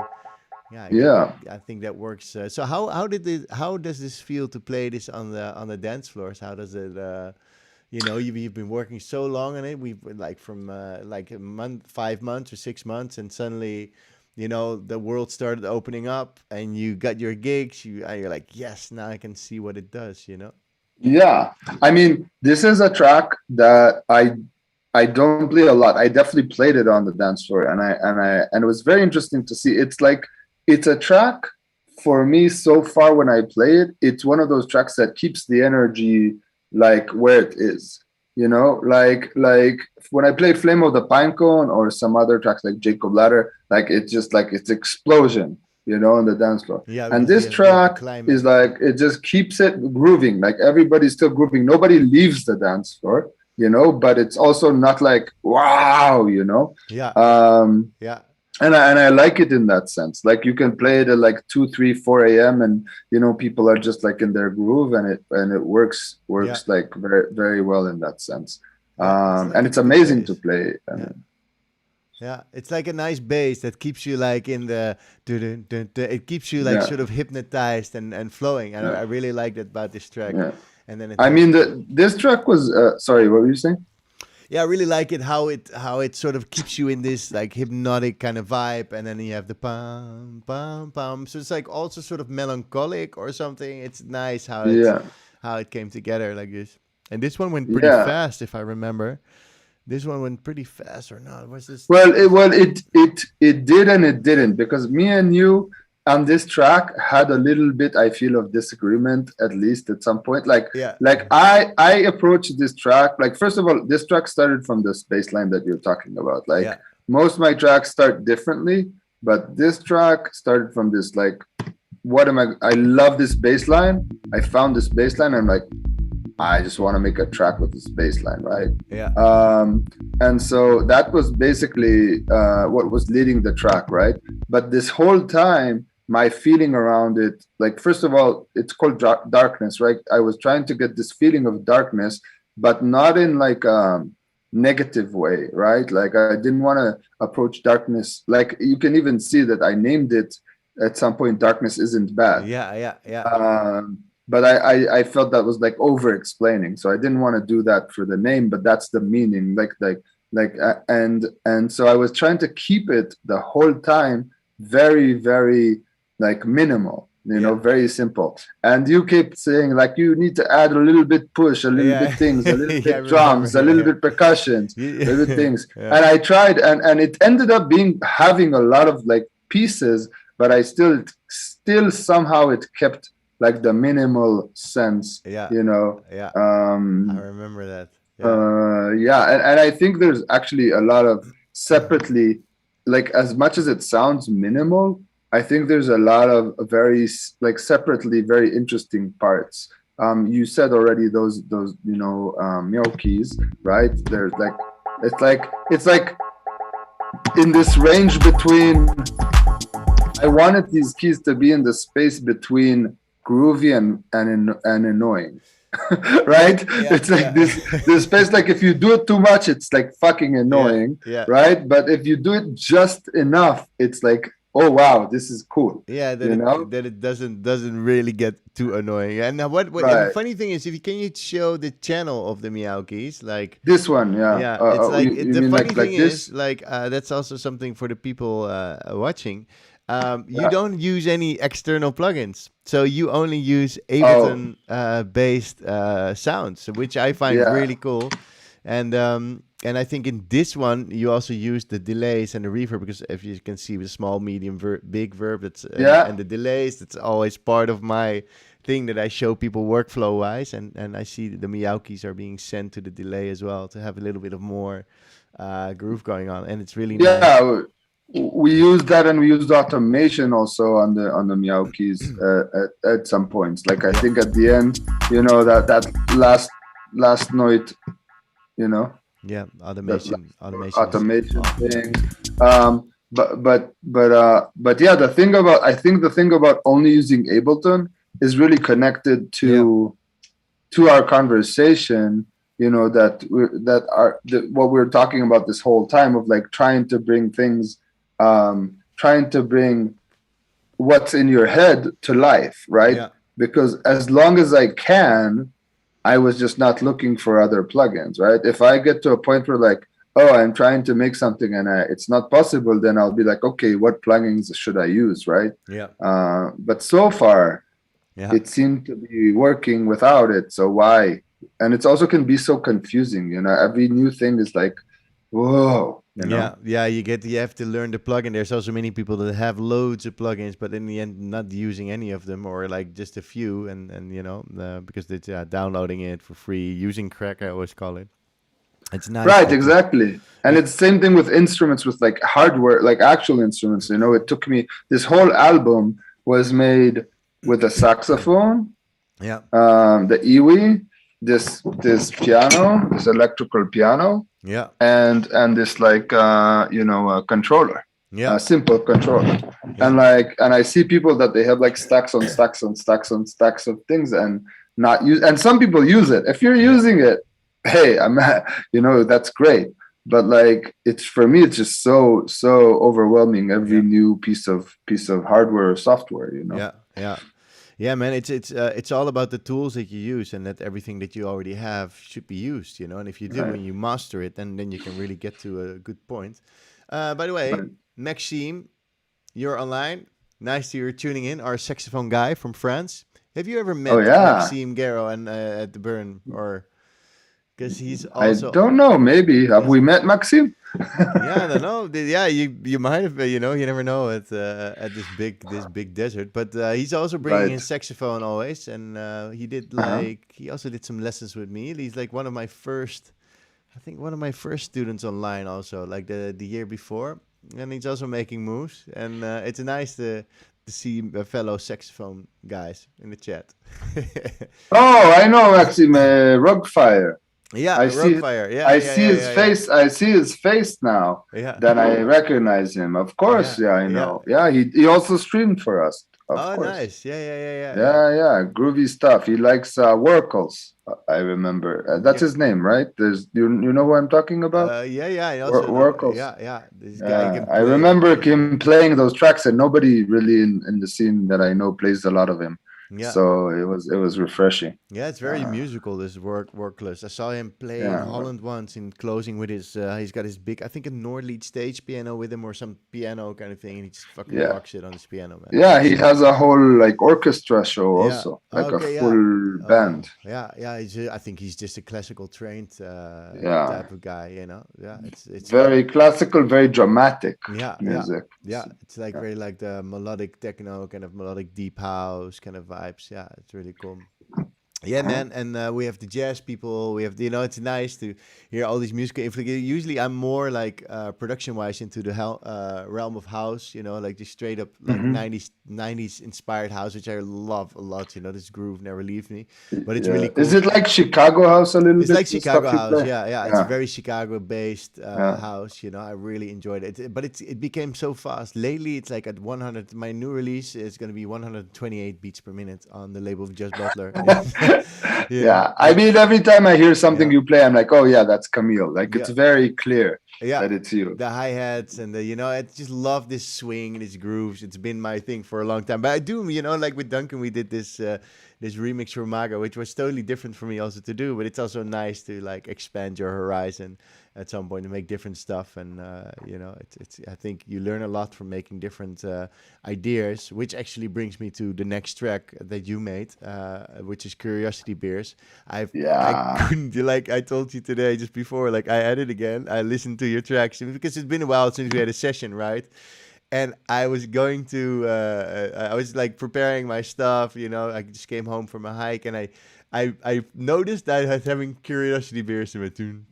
Yeah, Yeah. I think that works. So how does this feel to play this on the dance floors? How does it? You know, you've been working so long on it. We've like from like a month, 5 months or 6 months, and suddenly, you know, the world started opening up, and you got your gigs. You're like, yes, now I can see what it does. You know. Yeah. I mean, this is a track that I don't play a lot. I definitely played it on the dance floor, and it was very interesting to see. It's like it's a track for me so far when I play it. It's one of those tracks that keeps the energy like where it is. You know, like when I play Flame of the Pinecone or some other tracks like Jacob Ladder, like it's just like it's explosion, you know, on the dance floor. Yeah, And because this you have the track is climax. like it just keeps it grooving. Like everybody's still grooving. Nobody leaves the dance floor, you know, but it's also not like wow, you know. Yeah, yeah, And I like it in that sense. Like you can play it at like 2, 3, 4 a.m. and you know people are just like in their groove, and it works yeah, like very very well in that sense. yeah. It's like And a it's good amazing to bass. play. Yeah. And Yeah, it's like a nice bass that keeps you like in the dun, dun, dun. It keeps you like yeah, sort of hypnotized and flowing. And yeah, I really like that about this track. yeah. And then it I has mean, this track was. Sorry, what were you saying? yeah, I really like it how it sort of keeps you in this like hypnotic kind of vibe, and then you have the pam pam pam. So it's like also sort of melancholic or something. It's nice Yeah, how it came together like this. And this one went pretty yeah. fast, if I remember. This one went pretty fast or not? Was this? Well, it did and it didn't because me and you on this track had a little bit, I feel, of disagreement at least at some point. Like Yeah, like I approached this track like first of all, this track started from this bass line that you're talking about. Like yeah, most of my tracks start differently, but this track started from this like what am I love this bass line. I found this bass line and I'm like I just want to make a track with this bass line, right? yeah, And so that was basically what was leading the track, right? But this whole time, my feeling around it, like first of all, it's called darkness, right? I was trying to get this feeling of darkness, but not in like a negative way, right? Like I didn't want to approach darkness. Like you can even see that I named it at some point. Darkness isn't bad, yeah, yeah, yeah. but I felt that was like over explaining, so I didn't want to do that for the name, but that's the meaning, and so I was trying to keep it the whole time very very like minimal, you know, Yeah. very simple. And you kept saying like you need to add a little bit push, a little Yeah, bit things, a little yeah, I bit remember. drums, a little Yeah, bit percussions, a little bit yeah, things. yeah, And I tried, and it ended up being having a lot of like pieces, but I still somehow it kept like the minimal sense, yeah, you know. yeah. I um remember that. Yeah, yeah, and I think there's actually a lot of separately, like as much as it sounds minimal, I think there's a lot of very like separately very interesting parts. You said already those meow keys, right? There's like it's like in this range between. I wanted these keys to be in the space between groovy and annoying. Right? Yeah, It's like yeah, this space. Like if you do it too much, it's like fucking yeah, annoying, yeah. right? But if you do it just enough, it's like, oh wow, this is cool. Yeah, that You know? it doesn't really get too annoying. And now what and the Right. funny thing is, if you can you show the channel of the meow keys, like This one, yeah. yeah, it's like You the mean funny thing like is this? like that's also something for the people watching. You Yeah. don't use any external plugins, so you only use Oh, Ableton based sounds, which I find yeah. really cool. And I think in this one you also use the delays and the reverb because if you can see with small, medium, big verb, that's and Yeah. the delays. That's always part of my thing that I show people workflow wise, and I see the meow keys are being sent to the delay as well to have a little bit of more groove going on, and it's really nice. Yeah. We used that, and we used automation also on the Meow keys at some points. Like I Yeah, think at the end, that last note, you know, yeah, that automation is automation off. Yeah, thing. But yeah, I think the thing about only using Ableton is really connected yeah, to our conversation. What we're talking about this whole time of like trying to bring what's in your head to life, right? yeah, Because as long as I can, I was just not looking for other plugins, right? If I get to a point where like, oh, I'm trying to make something and it's not possible, then I'll be like, okay, what plugins should I use, right? yeah, But so far, yeah. it seemed to be working without it. So why? And it also can be so confusing, every new thing is like, whoa. Yeah, yeah, you have to learn the plugin. There's also many people that have loads of plugins, but in the end, not using any of them or like just a few, and because it's downloading it for free, using crack. I always call it. It's nice Right, that exactly. And yeah, it's the same thing with instruments, with like hardware, like actual instruments. It took me, this whole album was made with a saxophone, yeah, the Iwi, this piano, this electrical piano, yeah, and this like a controller, yeah, a simple controller. yeah, And I see people that they have like stacks on stacks on stacks on stacks of things and not use, and some people use it. If you're yeah, using it, hey, that's great. But like it's, for me, it's just so overwhelming every yeah, new piece of hardware or software. yeah, yeah. Yeah, man, it's all about the tools that you use and that everything that you already have should be used, And if you do Right. and you master it, then you can really get to a good point. By the way, Right. Maxime, you're online. Nice that you're tuning in. Our saxophone guy from France. Have you ever Oh met yeah. Maxime Guerrero and at the Burn, or because he's I also don't know. Maybe have he's we met Maxime? yeah, I don't know. Yeah, you might have. You never know at this big desert. But he's also bringing Right. in saxophone always, and Uh-huh. he also did some lessons with me. He's like one of my first, I think one of my first students online also, like the year before, and he's also making moves. And it's nice to see fellow saxophone guys in the chat. Oh, I know Maxime Rugfire. Yeah, I see Rockfire. Yeah, I yeah, see yeah, his yeah, yeah, face. I see his face now. yeah, Then I recognize him. Of course, yeah, yeah, I yeah. know. Yeah, he also streamed for us. Of Oh, course. nice. Yeah, yeah, yeah, yeah, yeah. Yeah, groovy stuff. He likes Workles. I remember. That's Yeah. his name, right? There's you know who I'm talking about? Yeah, yeah. I also know. Workles. Yeah, yeah. This guy can I play. remember him playing those tracks, and nobody really in the scene that I know plays a lot of him. Yeah, So it was refreshing. yeah. It's very Uh, musical. This workless. I saw him play in yeah, Holland once in closing with his. He's got his big, I think, a Nordlead stage piano with him or some piano kind of thing, and he just fucking yeah. rocks it on his piano, man. Yeah, he It's has a whole like orchestra show yeah. also, like a Okay. Yeah. full Oh, band. yeah, yeah. I think he's just a classical trained Yeah, type of guy. Yeah. It's like very classical, very dramatic yeah, yeah, music. yeah. It's like Yeah. very like the melodic techno, kind of melodic deep house kind of vibes. Yeah, it's really cool. Yeah, man, and we have the jazz people. We have, it's nice to hear all these musical influences. Usually, I'm more like production-wise into the realm of house. Like just straight up like Hmm. '90s inspired house, which I love a lot. This groove never leaves me. But it's Yeah. really Is cool. it like Chicago house a little It's bit, like the Chicago stuff you House, play? yeah, yeah. It's a Yeah. very Chicago-based Yeah. house. I really enjoyed it. But it became so fast. Lately, it's like at 100. My new release is going to be 128 beats per minute on the label of Just Butler. Yeah. I And mean, every time I hear something yeah, you play, I'm like, oh yeah, that's Camille. Like it's yeah, very clear yeah. that it's you. The hi hats and I just love this swing and these grooves. It's been my thing for a long time. But I do, like with Duncan, we did this remix for Maga, which was totally different for me also to do. But it's also nice to like expand your horizon at some point and make different stuff. And it's I think you learn a lot from making different ideas, which actually brings me to the next track that you made, which is Curiosity Beers. I Yeah. couldn't, like I told you today just before, like I added again. I listened to your tracks because it's been a while since we had a session, right? And I was going to, I was like preparing my stuff. I just came home from a hike, and I noticed that I was having Curiosity Beers in my tune,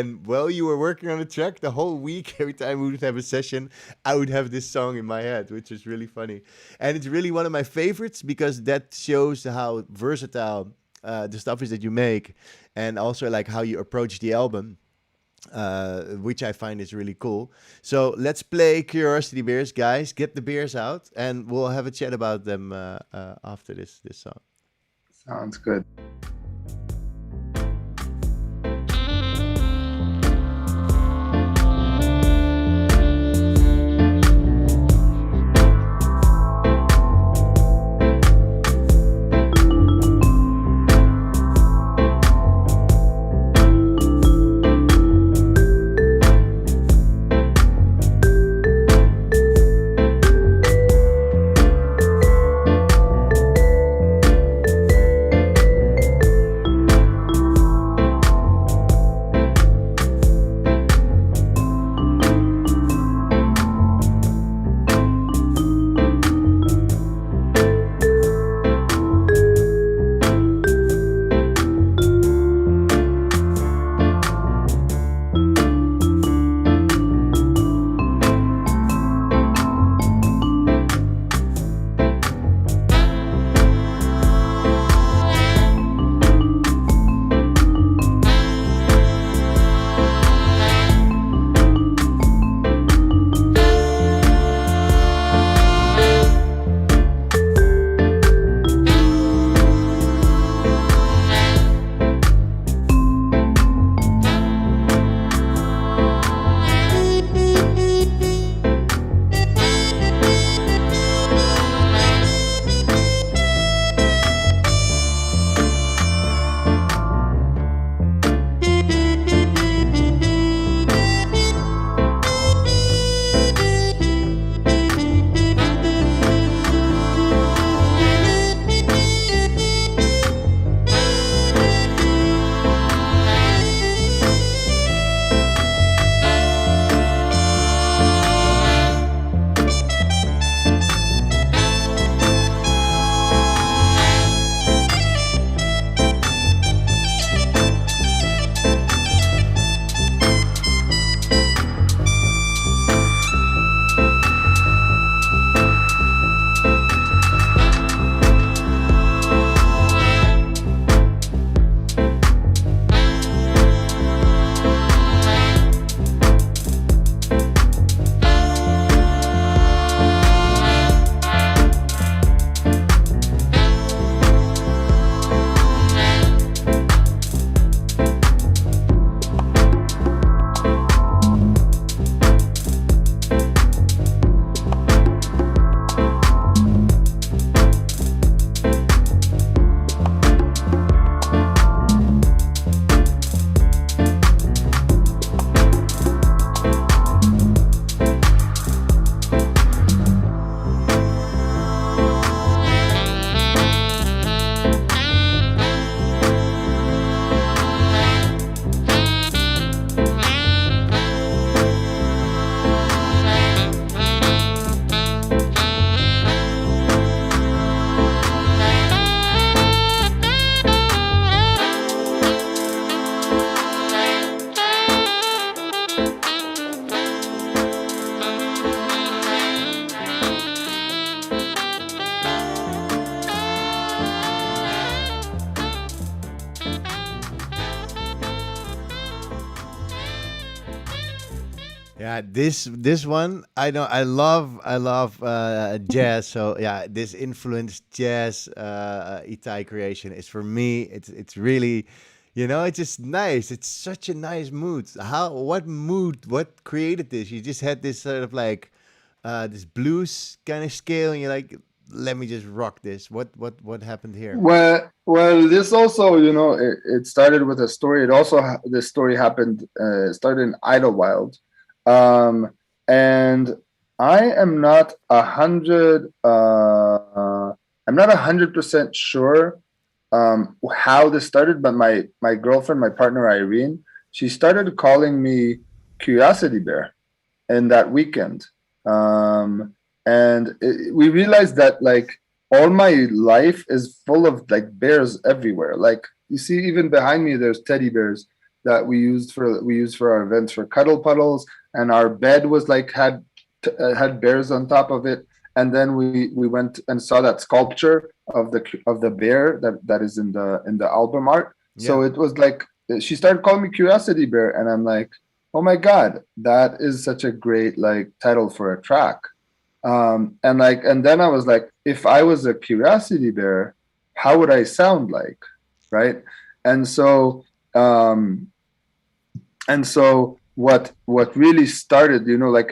and while you were working on the track, the whole week, every time we would have a session, I would have this song in my head, which is really funny, and it's really one of my favorites because that shows how versatile the stuff is that you make, and also like how you approach the album, which I find is really cool. So let's play Curiosity Beers, guys. Get the beers out, and we'll have a chat about them after this song. Sounds good. Yeah, this one I love jazz. So yeah, this influenced jazz Itai creation is for me. It's really, it's just nice. It's such a nice mood. What created this? You just had this sort of like this blues kind of scale, and you're like, let me just rock this. What happened here? Well, this also, it started with a story. It also this story happened started in Idlewild, um, and I am not 100. I'm not 100% sure how this started, but my girlfriend, my partner Irene, she started calling me Curiosity Bear in that weekend. Um, and we realized that like all my life is full of like bears everywhere. Like you see, even behind me, there's teddy bears that we use for our events for cuddle puddles, and our bed was like had bears on top of it. And then we went and saw that sculpture of the bear that is in the album art. Yeah, So it was like she started calling me Curiosity Bear, and I'm like, oh my God, that is such a great like title for a track. And then I was like, if I was a Curiosity Bear, how would I sound like? Right. And so um and so what really started,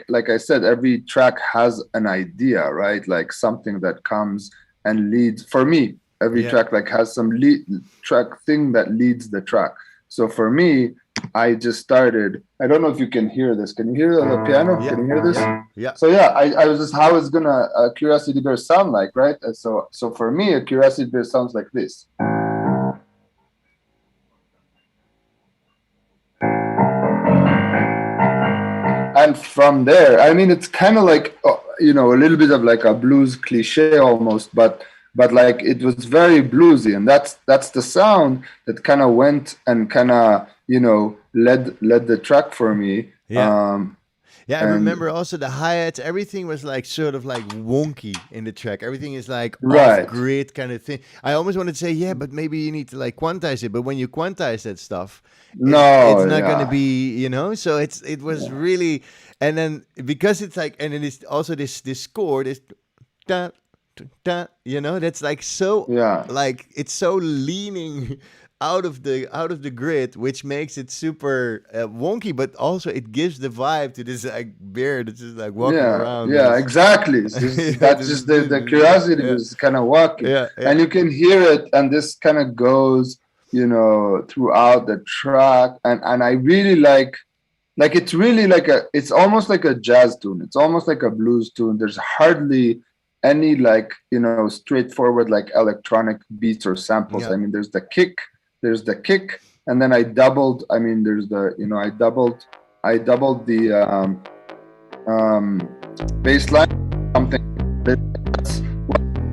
like I said, every track has an idea, right? Like something that comes and leads. For me, every yeah. track like has some lead track thing that leads the track. So for me, I just started. I don't know if you can hear this. Can you hear the piano? Yeah, Can you hear this? yeah, yeah. So yeah, I was just, how is gonna a Curiosity Bear sound like, right? And so for me, a Curiosity Bear sounds like this. And from there, I mean, it's kind of like a little bit of like a blues cliche almost, but like it was very bluesy, and that's the sound that kind of went and kind of led the track for me. Yeah. Yeah, I And remember also the hi-hats, everything was like sort of like wonky in the track. Everything is like off right, grid kind of thing. I almost wanted to say, yeah, but maybe you need to like quantize it. But when you quantize that stuff, it's no, not gonna yeah, be, so it was yeah, really, and then because it's like, and it is also this score, this da, da, that's like so, yeah, like it's so leaning out of the grid, which makes it super wonky, but also it gives the vibe to this like bear that's just like walking around with yeah, his exactly. It's just, yeah, that's just the curiosity yeah, was kind of walking, yeah, yeah, and you can hear it, and this kind of goes, throughout the track, and I really like it's really like it's almost like a jazz tune. It's almost like a blues tune. There's hardly any like straightforward like electronic beats or samples. yeah, I mean, there's the kick, and then I doubled. I mean, there's the I doubled the um, bass line. Something that's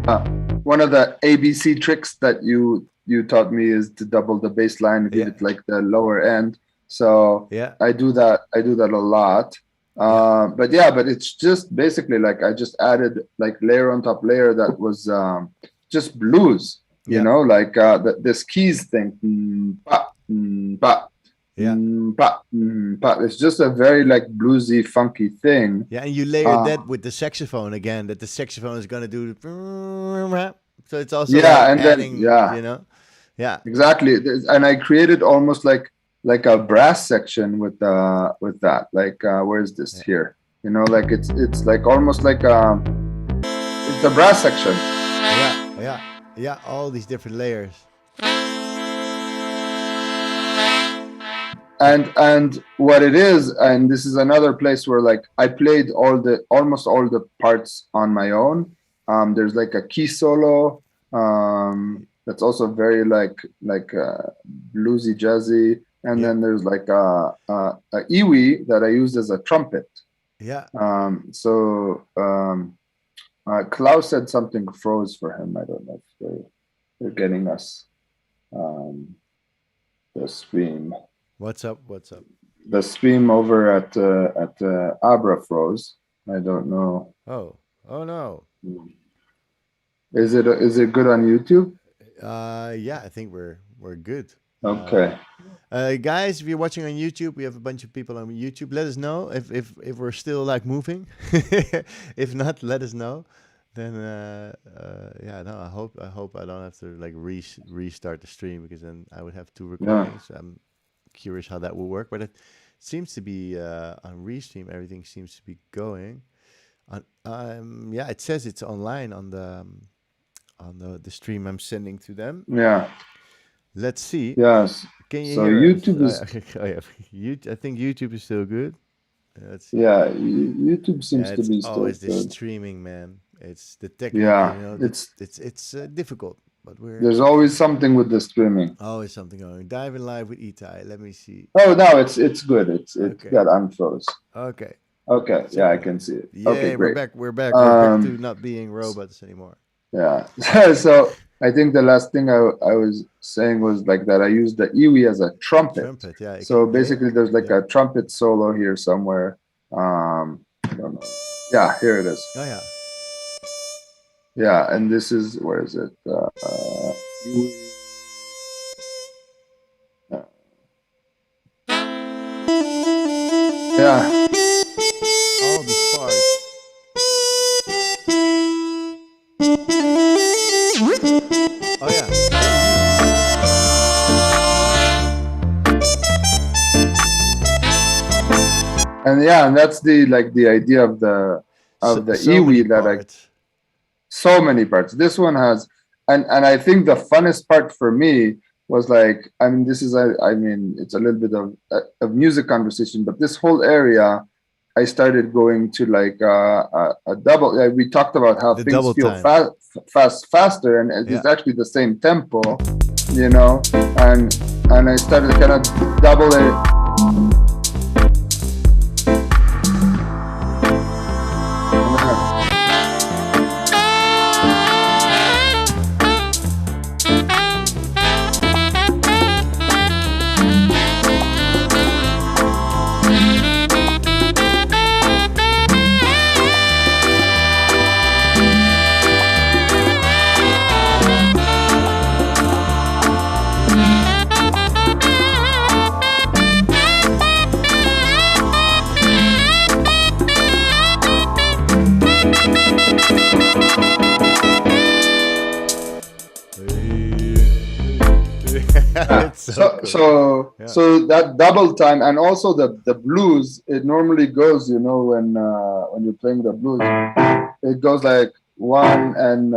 uh, one of the ABC tricks that you taught me is to double the bass line, give yeah, it like the lower end. So yeah, I do that a lot. yeah, But it's just basically like I just added like layer on top layer that was just blues, yeah, like this keys thing. Pa, pa, yeah, pa, pa. It's just a very like bluesy, funky thing. yeah, and you layer Uh, that with the saxophone again, that the saxophone is gonna do so it's also like yeah, and then adding, yeah, yeah, exactly. And I created almost like a brass section with that. Like where's this yeah, here? Like it's like almost like it's a brass section. yeah, yeah, yeah, all these different layers. And what it is, and this is another place where like I played almost all the parts on my own. There's like a key solo that's also very like bluesy jazzy, and Yeah, then there's like a iwi that I used as a trumpet. yeah. Klaus said something froze for him. I don't know if they're getting us um, the stream. What's up? What's up? The stream over at Abra froze. I don't know. Oh, oh no. Is it good on YouTube? Yeah, I think we're good. Uh, Okay. Guys, if you're watching on YouTube, we have a bunch of people on YouTube. Let us know if we're still like moving. If not, let us know. Then yeah, no, I hope I don't have to like restart the stream, because then I would have two Yeah. recordings. I'm curious how that will work, but it seems to be on Restream. Everything seems to be going. On yeah, it says it's online on the stream I'm sending to them. Yeah. Let's see. Yes. Can you So hear us? YouTube is, Oh, yeah. I think YouTube is still good. Let's see. yeah, YouTube Yeah, seems to it's be still always the good. streaming, man. It's the technique, Yeah. it's difficult, but we're There's always something with the streaming. always something going. Diving live with Itai. Let me see. Oh, no, it's good. It Okay, got unfroze. okay, Okay. Yeah, I super can nice. see it. Okay, Yay, we're great. back. We're back to Um, not being robots anymore. yeah. So I think the last thing I was saying was like that I used the iwi as a trumpet. Trumpet, yeah. So Can you? basically there's like Yeah. a trumpet solo here somewhere. I don't know. Yeah, here it is. Oh yeah. Yeah, and this is where is it? Iwi, uh, yeah, All these parts. Oh yeah. and yeah, and that's the like the idea of the So many iwi that I parts. so many parts. This one has, and I think the funnest part for me was like, I mean, this is I mean, it's a little bit of music conversation, but this whole area, I started going to like a double. Like we talked about how The things double feel time. faster, and Yeah. it's actually the same tempo, you know, and and I started kind of double it. Yeah. It's so So cool. so Yeah. so that double time and also the blues, it normally goes, you know, when you're playing the blues, it goes like one and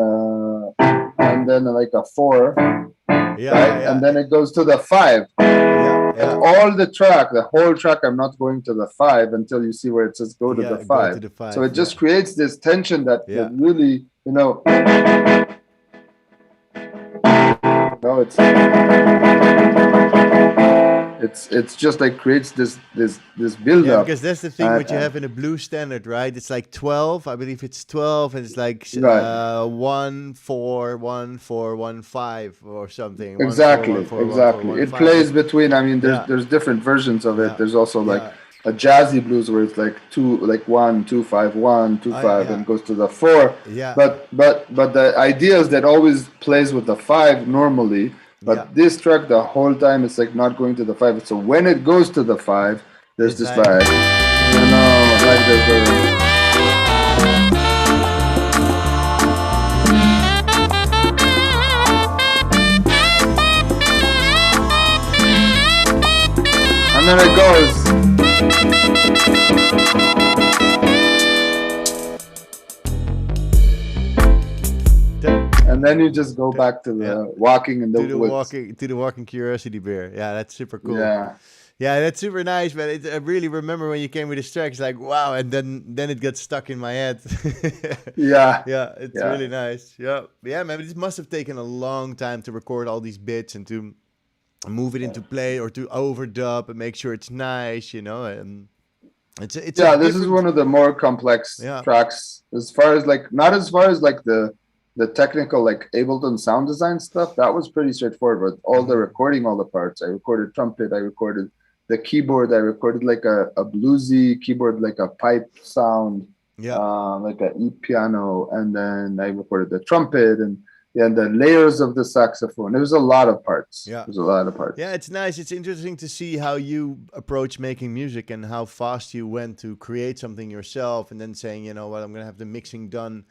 then like a four, Yeah, right? yeah, And yeah. then it goes to the five. Yeah, And yeah. all the whole track, I'm not going to the five until you see where it says go to the Yeah, go to five. the So five. it Yeah. just creates this tension that Yeah. really, no, it's just like creates this build Yeah, up. because that's the thing And, what you have in a blues standard, right? It's like 12. I believe it's 12, and it's like right. 1 4 1 4 1 5 or something. 1 4 1 Exactly, 4 1 4 exactly. 1 It 5. plays between. I mean, Yeah. there's different versions of it. Yeah. There's also like Yeah. a jazzy blues where it's like two, like 1 2 5 1 2 Yeah, 5, yeah. and goes to the four. Yeah. But the idea is that always plays with the five normally. Yeah. But this track, the whole time, it's like not going to the five. So when it goes to the five, there's It's this like like, like there's a, and then it goes. And then you just go back to yeah. the walking in the woods. To the walking curiosity bear. Yeah, that's super cool. Yeah. Yeah, that's super nice, man. I really remember when you came with this track. It's like wow, and then it got stuck in my head. Yeah. Yeah, it's Yeah. really nice. Yeah, yeah, man. This must have taken a long time to record all these bits and to move it into play or to overdub and make sure it's nice, you know. And it's a Yeah, this is different. one of the more complex Yeah, tracks as far as like not as far as like the technical like Ableton sound design stuff. That was pretty straightforward. But all the hmm recording, all the parts. I recorded trumpet, I recorded the keyboard, I recorded like a bluesy keyboard, like a pipe sound, yeah, like a E piano, and then I recorded the trumpet, yeah, the layers of the saxophone. There was a lot of parts. Yeah. There's a lot of Yeah, parts. it's nice. It's interesting to see how you approach making music and how fast you went to create something yourself and then saying, you know what, I'm going to have the mixing done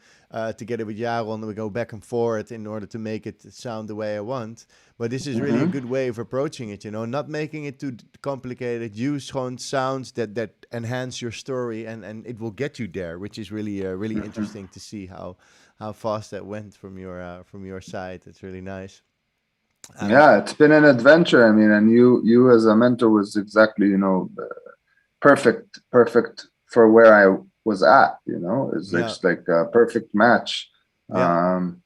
together with Jarl and we go back and forth in order to make it sound the way I want. But this is really a Hmm. good way of approaching it, you know, not making it too complicated. Use gewoon sounds that enhance your story and it will get you there, which is really really interesting to see how fast that went from your side. It's really nice. Um, Yeah, it's been an adventure. I mean, and you as a mentor was exactly, perfect for where I was at. It's yeah, just like a perfect match. yeah. Um,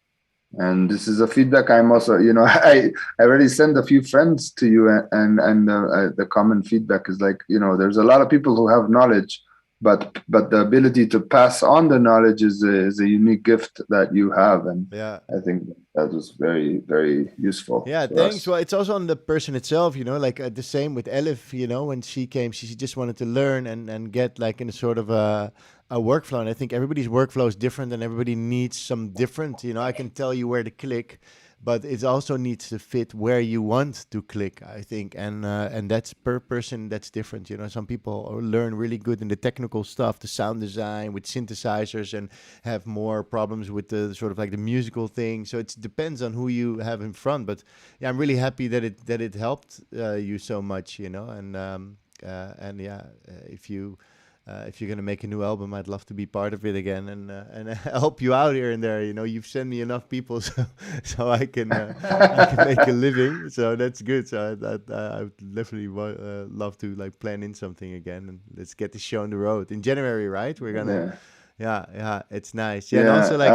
and this is a feedback I'm also, I already sent a few friends to you, and the common feedback is like, there's a lot of people who have knowledge, but the ability to pass on the knowledge is a unique gift that you have, and Yeah. I think that was very, very useful Yeah, for thanks. us. Well, it's also on the person itself, you know, like the same with Elif, you know, when she came, she just wanted to learn and get like in a sort of a workflow. And I think everybody's workflow is different and everybody needs some different, you know, I can tell you where to click, but it also needs to fit where you want to click, I think. And that's per person, that's different. You know, some people learn really good in the technical stuff, the sound design with synthesizers and have more problems with the sort of like the musical thing. So it depends on who you have in front. But yeah, I'm really happy that it helped you so much, you know. And yeah, if you're gonna make a new album, I'd love to be part of it again and help you out here and there. You know, you've sent me enough people, so I can make a living. So that's good. So I would definitely love to like plan in something again and let's get the show on the road in January, right? We're gonna Yeah, yeah, it's nice. Yeah, and yeah. also like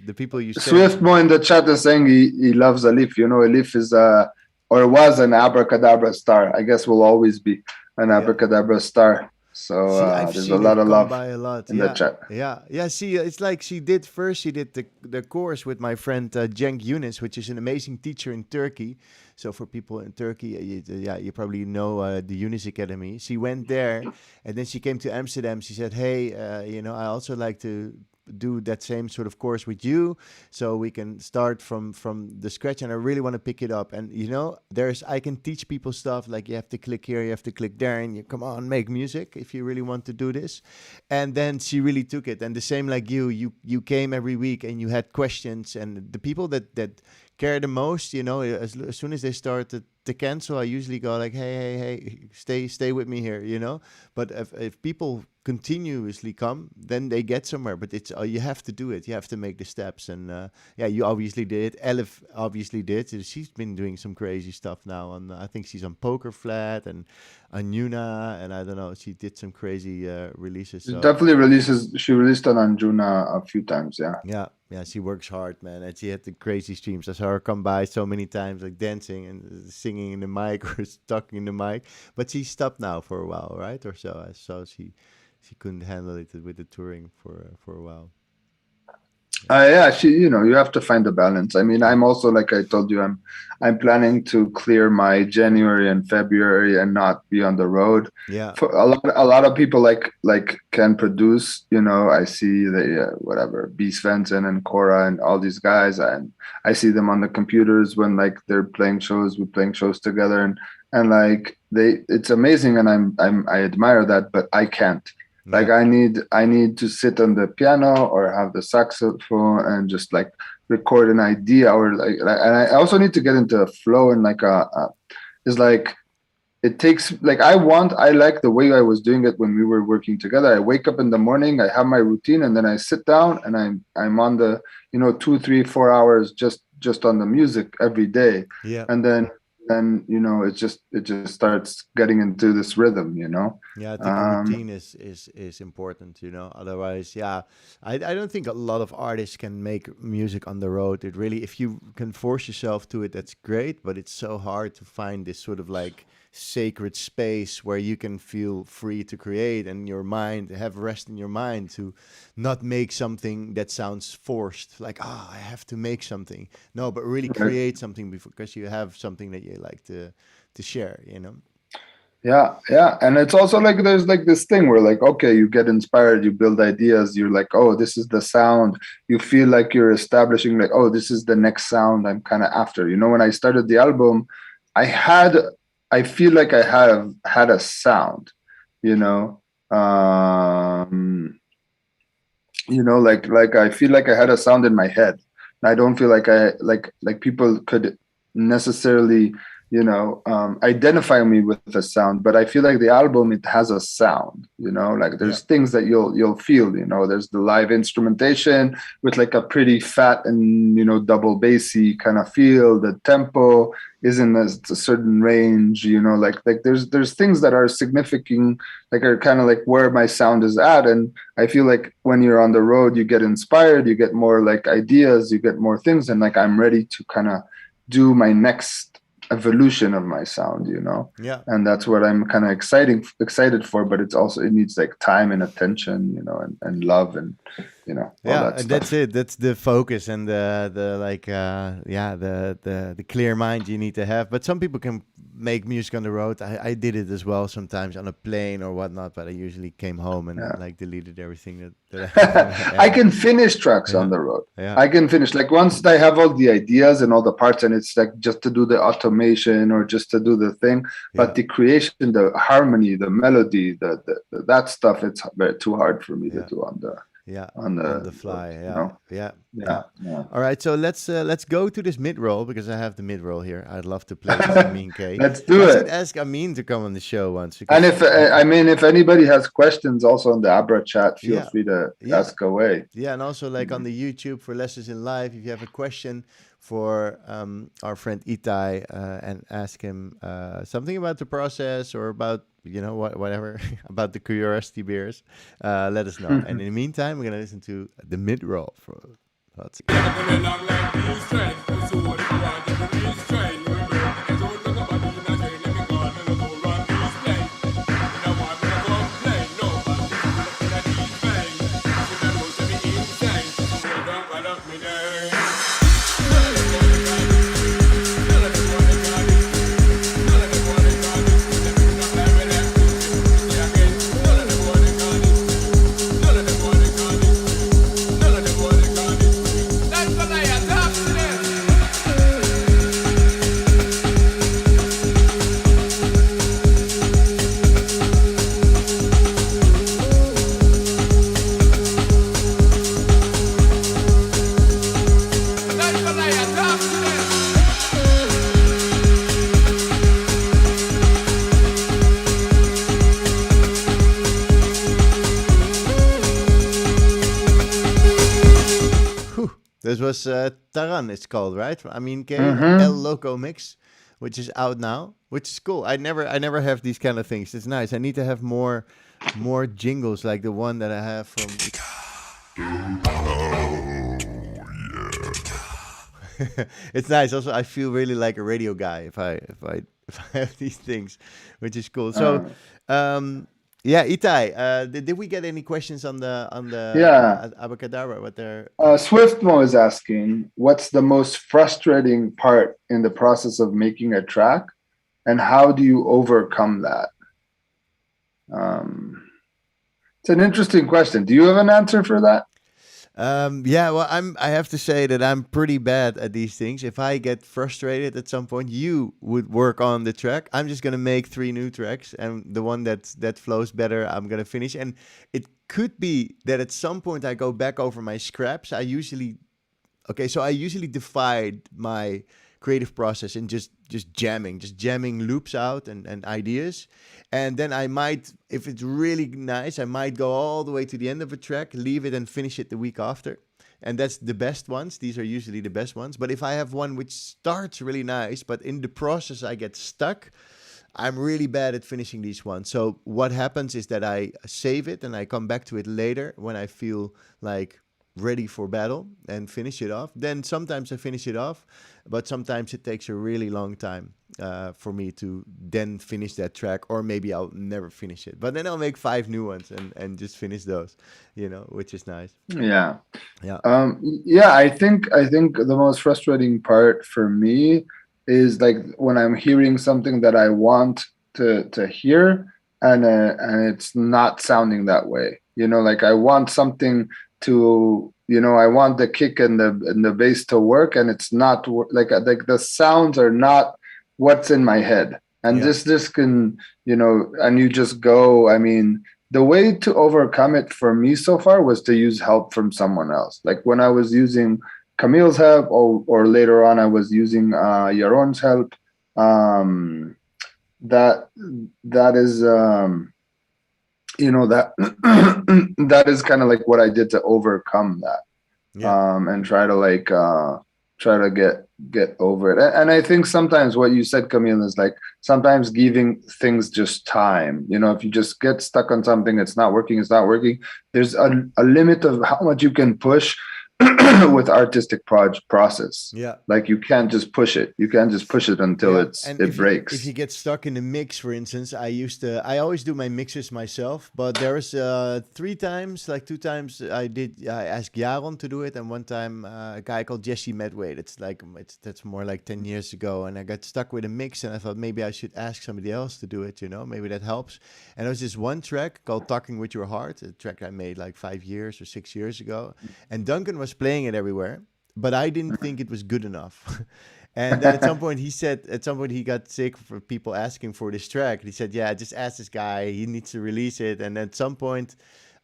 the people you send. Swiftmo in the chat is saying he loves Alif. Alif is or was an abracadabra star. I guess will always be an Yeah. abracadabra star. So See, I've there's a seen lot it of come love by a lot. in the Yeah, chat. yeah. See, it's like she did the course with my friend Cenk Yunus, which is an amazing teacher in Turkey. So for people in Turkey, yeah, you probably know the Yunus Academy. She went there, and then she came to Amsterdam. She said, "Hey, you know, I also like to do that same sort of course with you so we can start from the scratch and I really want to pick it up and you know there's I can teach people stuff like you have to click here you have to click there and you come on make music if you really want to do this and then she really took it and the same like you came every week and you had questions and the people that care the most you know as soon as they start to cancel I usually go like hey stay with me here you know but if people continuously come, then they get somewhere. But it's you have to do it. You have to make the steps. And yeah, you obviously did. Elif obviously did. So she's been doing some crazy stuff now. On I think she's on Poker Flat and on Yuna, and I don't know. She did some crazy releases. She So definitely releases. She released on Anjuna a few times. Yeah. yeah, yeah, she works hard, man. And she had the crazy streams. I saw her come by so many times, like dancing and singing in the mic or talking in the mic. But she stopped now for a while, right? Or so. I saw she couldn't handle it with the touring for a while. Yeah, Yeah, you have to find a balance. I mean, yeah, I'm also like I told you, I'm planning to clear my January and February and not be on the road. yeah, For a lot of people like can produce. I see the whatever B. Svensson and Cora and all these guys, and I see them on the computers when like they're playing shows. We're playing shows together, and like it's amazing, and I admire that, but I can't. Like yeah, I need to sit on the piano or have the saxophone and just like record an idea or and I also need to get into a flow and like it's like it takes like I like the way I was doing it when we were working together. I wake up in the morning, I have my routine, and then I sit down and I'm on the 2, 3, 4 hours just on the music every day, yeah. and then it just starts getting into this rhythm. Yeah, I think a Um, routine is important, you know. Otherwise, yeah, I don't think a lot of artists can make music on the road. It really, if you can force yourself to it, that's great. But it's so hard to find this sort of like sacred space where you can feel free to create and your mind have rest in your mind to not make something that sounds forced. Like, I have to make something. No, but really right. create something before because you have something that you like to share. You know. Yeah, yeah. And it's also like there's like this thing where like, okay, you get inspired, you build ideas, you're like, oh, this is the sound. You feel like you're establishing like, oh, this is the next sound I'm kind of after. You know, when I started the album, I had I feel like I have had a sound, you know. Um like I feel like I had a sound in my head. I don't feel like I like people could necessarily identify me with a sound, but I feel like the album, it has a sound, like Yeah. there's things that you'll feel, there's the live instrumentation with like a pretty fat and double bassy kind of feel. The tempo is in a certain range, like there's things that are significant, like are kind of like where my sound is at. And I feel like when you're on the road, you get inspired, you get more like ideas, you get more things, and like I'm ready to kind of do my next evolution of my sound, Yeah. and that's what I'm kind of excited for. But it needs like time and attention, and love, and all Yeah, that and that's stuff. it. That's the focus and the like yeah, the clear mind you need to have. But some people can make music on the road. I did it as well sometimes on a plane or whatnot, but I usually came home and Yeah. like deleted everything that I had in my I head. can finish tracks on Yeah. the road. Yeah. I can finish like once I have all the ideas and all the parts, and it's like just to do the automation or just to do the thing. Yeah. But the creation, the harmony, the melody, that stuff, it's too hard for me to Yeah. do on the Yeah. on On the the road. fly. Yeah. Yeah. Yeah. Yeah, yeah. All right, so let's go to this mid roll because I have the mid roll here. I'd love to play this Amin K. Let's And do I should it. ask Amin to come on the show once And because if I mean, if anybody has questions also on the Abra chat, feel yeah, free to yeah, ask away. yeah, and also like on the YouTube for lessons in life, if you have a question for our friend Itai and ask him something about the process or about whatever about the curiosity beers, let us know. And in the meantime, we're gonna listen to the mid roll for. Let's see. Whew. This was Taran, it's called, right? I mean, K El Mm-hmm. Loco mix, which is out now, which is cool. I never have these kind of things. It's nice. I need to have more jingles like the one that I have from. It's nice. Also, I feel really like a radio guy if I have these things, which is cool. So, Uh, yeah, Itai, did we get any questions on the yeah. Abacadabra? What they're Swiftmo is asking, what's the most frustrating part in the process of making a track, and how do you overcome that? Um, it's an interesting question. Do you have an answer for that? Yeah, well, I have to say that I'm pretty bad at these things. If I get frustrated at some point, you would work on the track. I'm just gonna make three new tracks, and the one that flows better, I'm gonna finish. And it could be that at some point I go back over my scraps. I usually divide my creative process in just jamming loops out and ideas. And then I might, if it's really nice, I might go all the way to the end of a track, leave it and finish it the week after. And that's the best ones. These are usually the best ones. But if I have one which starts really nice, but in the process I get stuck, I'm really bad at finishing these ones. So what happens is that I save it and I come back to it later when I feel like ready for battle and finish it off. Then sometimes I finish it off, but sometimes it takes a really long time for me to then finish that track, or maybe I'll never finish it. But then I'll make five new ones and just finish those, which is nice. Yeah. Yeah. Yeah, I think the most frustrating part for me is like when I'm hearing something that I want to hear, and it's not sounding that way. Like I want something to, I want the kick and the bass to work, and it's not like the sounds are not what's in my head. And Yeah. this can, and you just go. I mean, the way to overcome it for me so far was to use help from someone else. Like when I was using Camille's help, or later on I was using Yaron's help. Um, that that is that that is kind of like what I did to overcome that, Yeah. and try to get over it. And I think sometimes what you said, Camille, is like sometimes giving things just time. If you just get stuck on something, it's not working. There's a limit of how much you can push with artistic process. Yeah. Like you can't just push it. You can't just push it until Yeah, and it if you breaks. get stuck in the mix, for instance, I always do my mixes myself, but there was three times, like two times I asked Jaron to do it, and one time a guy called Jesse Medway. That's more like 10 years ago, and I got stuck with a mix, and I thought maybe I should ask somebody else to do it. Maybe that helps. And there was this one track called "Talking with Your Heart," a track I made like 5 years or 6 years ago, and Duncan was playing it everywhere, but I didn't think it was good enough. And then at some point he got sick for people asking for this track. He said, "Yeah, just ask this guy. He needs to release it." And at some point,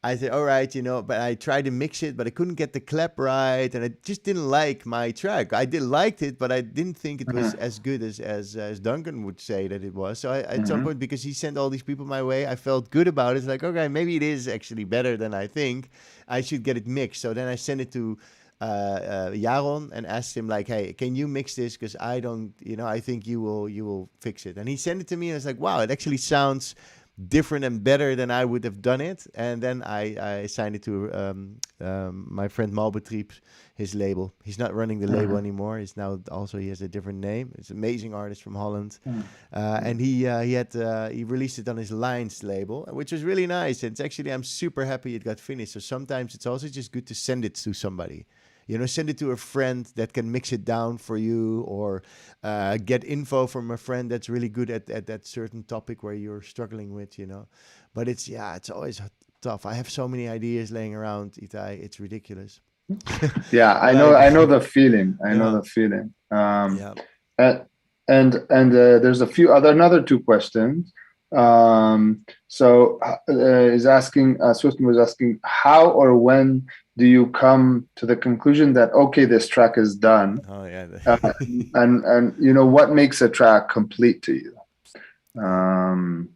I said, "All right, But I tried to mix it, but I couldn't get the clap right, and I just didn't like my track. I did liked it, but I didn't think it was as good as Duncan would say that it was. So at some Mhm. point, because he sent all these people my way, I felt good about it. It's like, okay, maybe it is actually better than I think. I should get it mixed. So then I sent it to Jaron and asked him like, "Hey, can you mix this? Because I don't, I think you will fix it." And he sent it to me, and I was like, "Wow, it actually sounds different and better than I would have done it." And then I signed it to my friend Malbetriep, his label. He's not running the label Mhm. anymore. He's now also he has a different name. It's an amazing artist from Holland, Mhm. and he released it on his Lines label, which was really nice. And it's actually I'm super happy it got finished. So sometimes it's also just good to send it to somebody. Send it to a friend that can mix it down for you, or get info from a friend that's really good at that certain topic where you're struggling with. But it's always tough. I have so many ideas laying around, Itai. It's ridiculous. Yeah, I know. Like, I know the feeling. I know yeah, the feeling. yeah. Uh, and there's a few another two questions. So is asking Swifton was asking, how or when do you come to the conclusion that okay, this track is done, Oh, yeah. uh, and what makes a track complete to you? Um,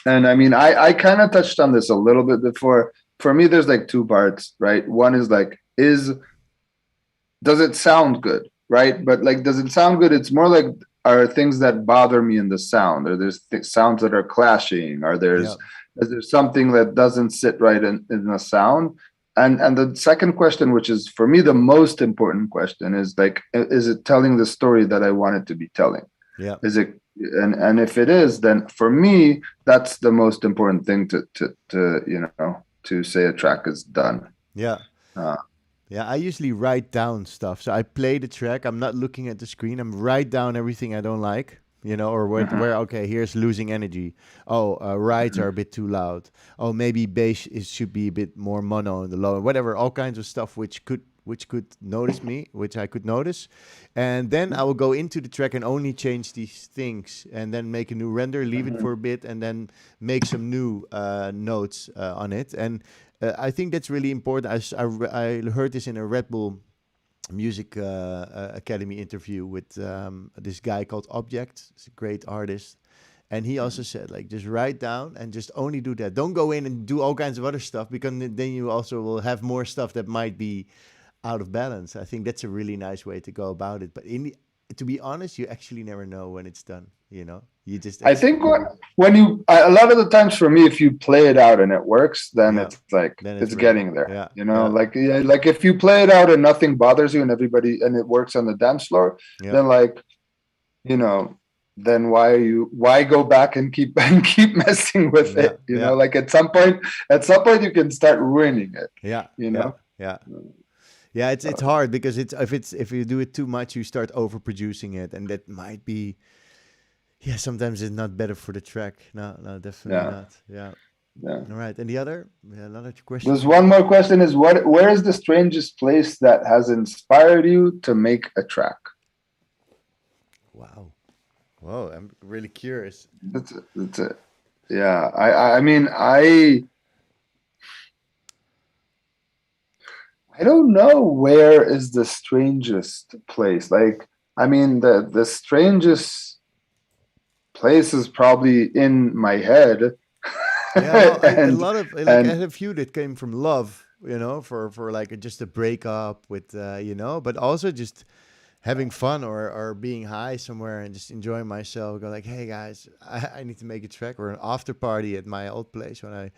and I mean, I kind of touched on this a little bit before. For me, there's like two parts, right? One is like, does it sound good, right? But like, does it sound good? It's more like, are things that bother me in the sound, or there's sounds that are clashing, or Yeah. is there something that doesn't sit right in the sound? And the second question, which is for me the most important question, is like, is it telling the story that I want it to be telling? Yeah. Is it, and if it is, then for me that's the most important thing to say a track is done. Yeah. Uh, Yeah, I usually write down stuff. So I play the track. I'm not looking at the screen. I'm write down everything I don't like, or mhm, where okay, here's losing energy. Oh, rides are a mhm, bit too loud. Oh, maybe bass should be a bit more mono in the low, whatever. All kinds of stuff which could notice me, which I could notice, and then I will go into the track and only change these things, and then make a new render, leave it for mhm, a bit, and then make some new notes on it. And I think that's really important. I heard this in a Red Bull Music Academy interview with this guy called Object. He's a great artist. And he also said, like, just write down and just only do that. Don't go in and do all kinds of other stuff, because then you also will have more stuff that might be out of balance. I think that's a really nice way to go about it. But to be honest, you actually never know when it's done. You just I think when a lot of the times for me, if you play it out and it works, then yeah. it's like Then it's it's ready. getting there. Yeah, yeah, Like, yeah, like if you play it out and nothing bothers you and everybody and it works on the dance floor, yeah, then like, you know, then why go back and keep and keep messing with yeah, it? yeah, Like at some point you can start ruining it. yeah, You yeah, know. yeah. Yeah, it's hard because if you do it too much, you start overproducing it, and that might be Yeah, sometimes it's not better for the track. No, no, definitely Yeah, not. Yeah. yeah. All right. And the other, yeah, another There's question. one more question: is where is the strangest place that has inspired you to make a track? Wow. Whoa, I'm really curious. That's it. That's it. Yeah, I mean, I don't know where is the strangest place. Like, I mean, the strangest place is probably in my head, Yeah, well, a and lot of like I and had a few that came from love, for like just a breakup with, but also just having fun or being high somewhere and just enjoying myself. Go like, hey guys, I need to make a track or an after party at my old place when I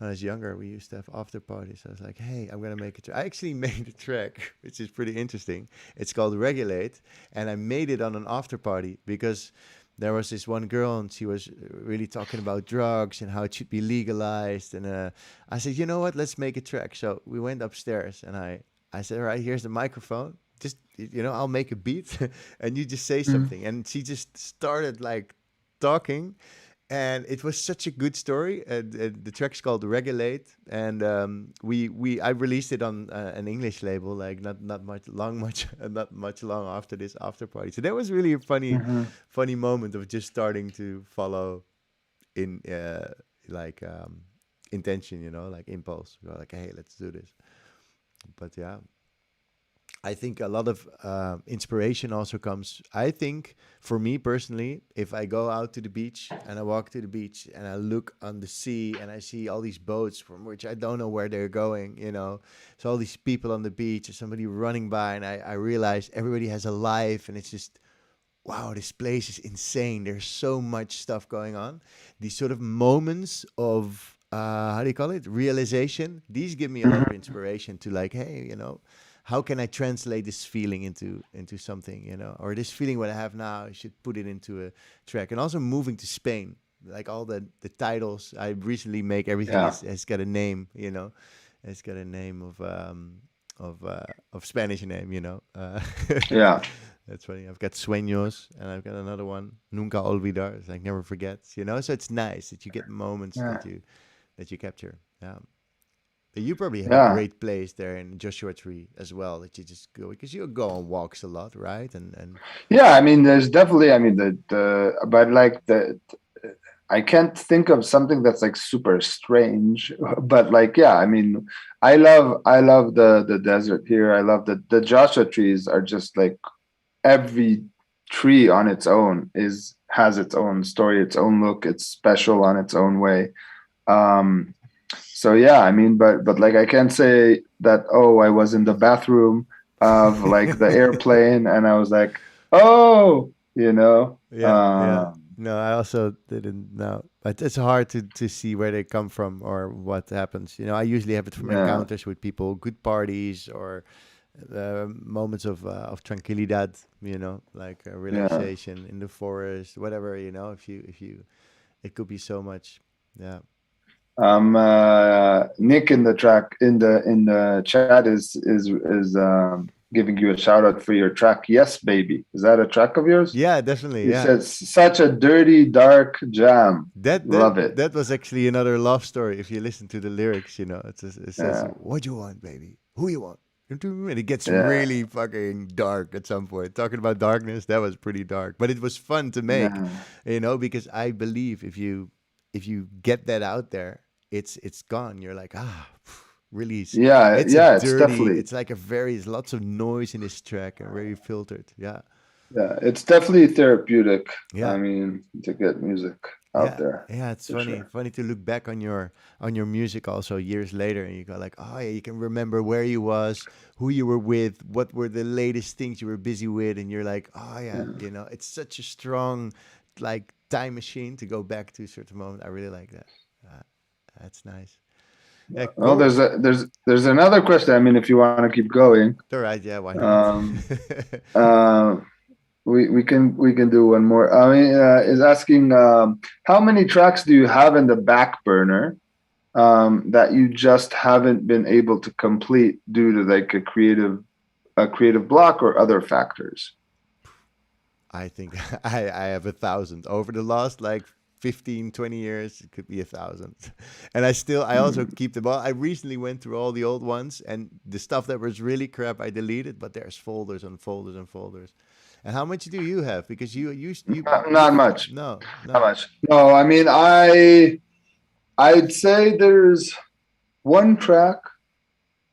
was younger. We used to have after parties. I was like, hey, I'm gonna make a track. I actually made a track, which is pretty interesting. It's called Regulate, and I made it on an after party because there was this one girl and she was really talking about drugs and how it should be legalized. And I said, you know what? Let's make a track. So we went upstairs and I said, all right, here's the microphone. Just, I'll make a beat and you just say mm, something. And she just started like talking, and it was such a good story. The track's called "Regulate," and we I released it on an English label, like not much long after this after party. So that was really a mhm. funny moment of just starting to follow in like intention, like impulse. We're like, hey, let's do this. But yeah, I think a lot of inspiration also comes. I think for me personally, if I go out to the beach and I walk to the beach and I look on the sea and I see all these boats from which I don't know where they're going, so all these people on the beach or somebody running by, and I realize everybody has a life, and it's just, wow, this place is insane. There's so much stuff going on. These sort of moments of, how do you call it? Realization. These give me a lot of Mhm. inspiration to like, hey, how can I translate this feeling into something, or this feeling what I have now, I should put it into a track. And also moving to Spain, like all the titles I recently make, everything Yeah, has got a name, it's got a name of Spanish name, yeah, That's funny. I've got Sueños, and I've got another one, Nunca Olvidar. It's like never forget. So it's nice that you get moments yeah, that you capture. Yeah. But you probably have a yeah. great place there in Joshua Tree as well that you just go, because you go on walks a lot, right? And Yeah, I mean, there's definitely, I mean, but like I can't think of something that's like super strange, but like, yeah, I mean, I love the desert here. I love the Joshua trees are just like every tree on its own has its own story, its own look. It's special on its own way. Um, so yeah, I mean, but like I can't say that, oh, I was in the bathroom of like the airplane and I was like, oh, yeah, yeah. No, I also didn't know, but it's hard to see where they come from or what happens. I usually have it from yeah, encounters with people, good parties, or moments of tranquilidad, like yeah. relaxation in the forest, whatever. If you, it could be so much. Yeah. Nick in the track in the chat is giving you a shout out for your track. Yes, baby. Is that a track of yours? Yeah, definitely. He Yeah. says such a dirty, dark jam. That that Love it. that was actually another love story. If you listen to the lyrics, it says, Yeah, "What you want, baby? Who you want?" And it gets yeah, really fucking dark at some point. Talking about darkness, that was pretty dark, but it was fun to make, yeah, because I believe if you get that out there, it's gone. You're like, release. yeah, It's a yeah. It's dirty. definitely It's like there's lots of noise in this track and very filtered. Yeah, yeah, it's definitely therapeutic. I yeah. mean, to get music out Yeah, there yeah, it's for funny. sure. Funny to look back on your music also years later, and you go like, oh yeah, you can remember where you was, who you were with, what were the latest things you were busy with, and you're like, oh yeah, Yeah. it's such a strong like time machine to go back to a certain moment. I really like that. Uh, that's nice. Yeah, Well, cool. there's another question. I mean, if you want to keep going, All right, yeah, why not? um, uh, we can do one more. I mean, is asking how many tracks do you have in the back burner that you just haven't been able to complete due to like a creative block or other factors? I think I have 1,000 over the last like 15, 20 years. It could be 1,000, and I also Hmm. keep them all. I recently went through all the old ones, and the stuff that was really crap I deleted. But there's folders and folders and folders. And how much do you have? Because Not much. no, Not no. much. No, I mean, I'd say there's one track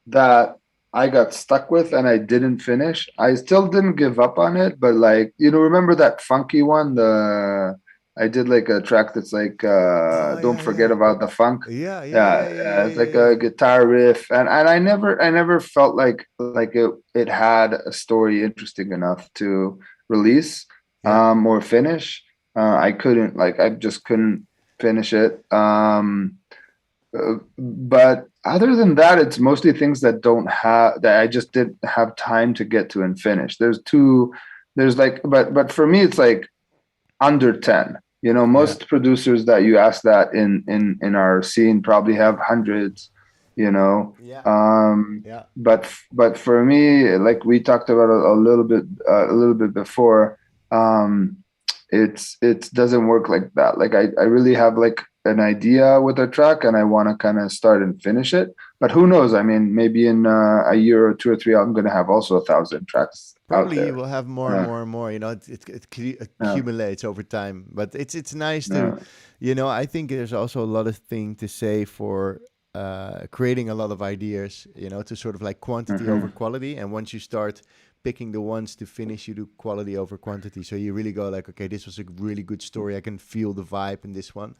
that I got stuck with and I didn't finish. I still didn't give up on it, but like, remember that funky one? The I did like a track that's like Oh Don't yeah, Forget yeah, About the Funk. yeah, yeah, Yeah, yeah, yeah, yeah, yeah, it's like yeah, a yeah. guitar riff, and I never felt like it had a story interesting enough to release Yeah. or finish. I couldn't like I just couldn't finish it. But other than that, it's mostly things that I just didn't have time to get to and finish. There's like, but for me, it's like under 10. Yeah. Most producers that you ask that in our scene probably have hundreds, you know. Yeah. Um, Yeah. but for me, like we talked about a little bit before, um, it doesn't work like that. Like I really have like an idea with a track and I want to kind of start and finish it. But who knows? I mean, maybe in a year or two or three, I'm going to have also 1,000 tracks out Probably you there. will have more and Uh, more and more. uh, Accumulates over time. But it's nice to, uh, I think there's also a lot of thing to say for creating a lot of ideas. To sort of like quantity over mhm. quality. And once you start picking the ones to finish, you do quality over quantity. So you really go like, okay, this was a really good story. I can feel the vibe in this one.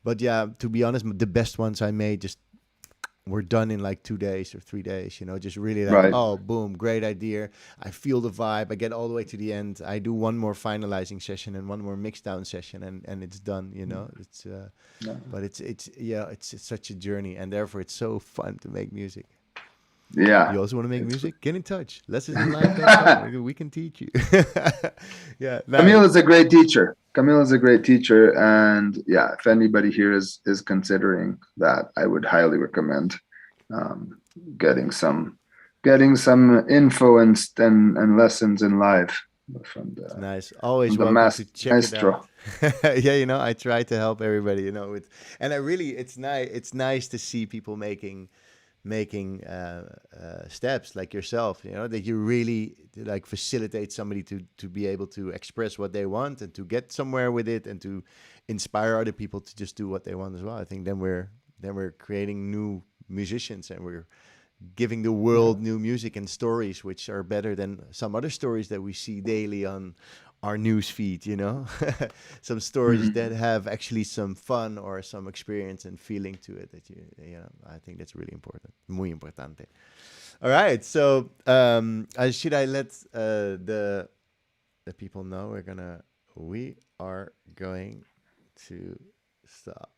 But yeah, to be honest, the best ones I made just were done in like 2 days or 3 days, just really like, Right. oh, boom, great idea. I feel the vibe. I get all the way to the end. I do one more finalizing session and one more mix down session, and it's done. It's, Yeah. but yeah, it's such a journey, and therefore it's so fun to make music. Yeah. You also want to make It's music? Get in touch. Lessonsinlife.com. We can teach you. Yeah, Camille nice. is a great teacher. Camille is a great teacher, and yeah, if anybody here is considering that, I would highly recommend um, getting some info and lessons in life from It's the nice. Always welcome to mas check it out. maestro. Yeah, I try to help everybody, and I really, it's nice to see people making steps like yourself, that you really like facilitate somebody to be able to express what they want and to get somewhere with it and to inspire other people to just do what they want as well. I think then we're creating new musicians, and we're giving the Yeah. world new music and stories which are better than some other stories that we see daily on our news feed. Some stories that Mhm. have actually some fun or some experience and feeling to it that I think that's really important. Muy importante. All right, so should I let the people know we are going to stop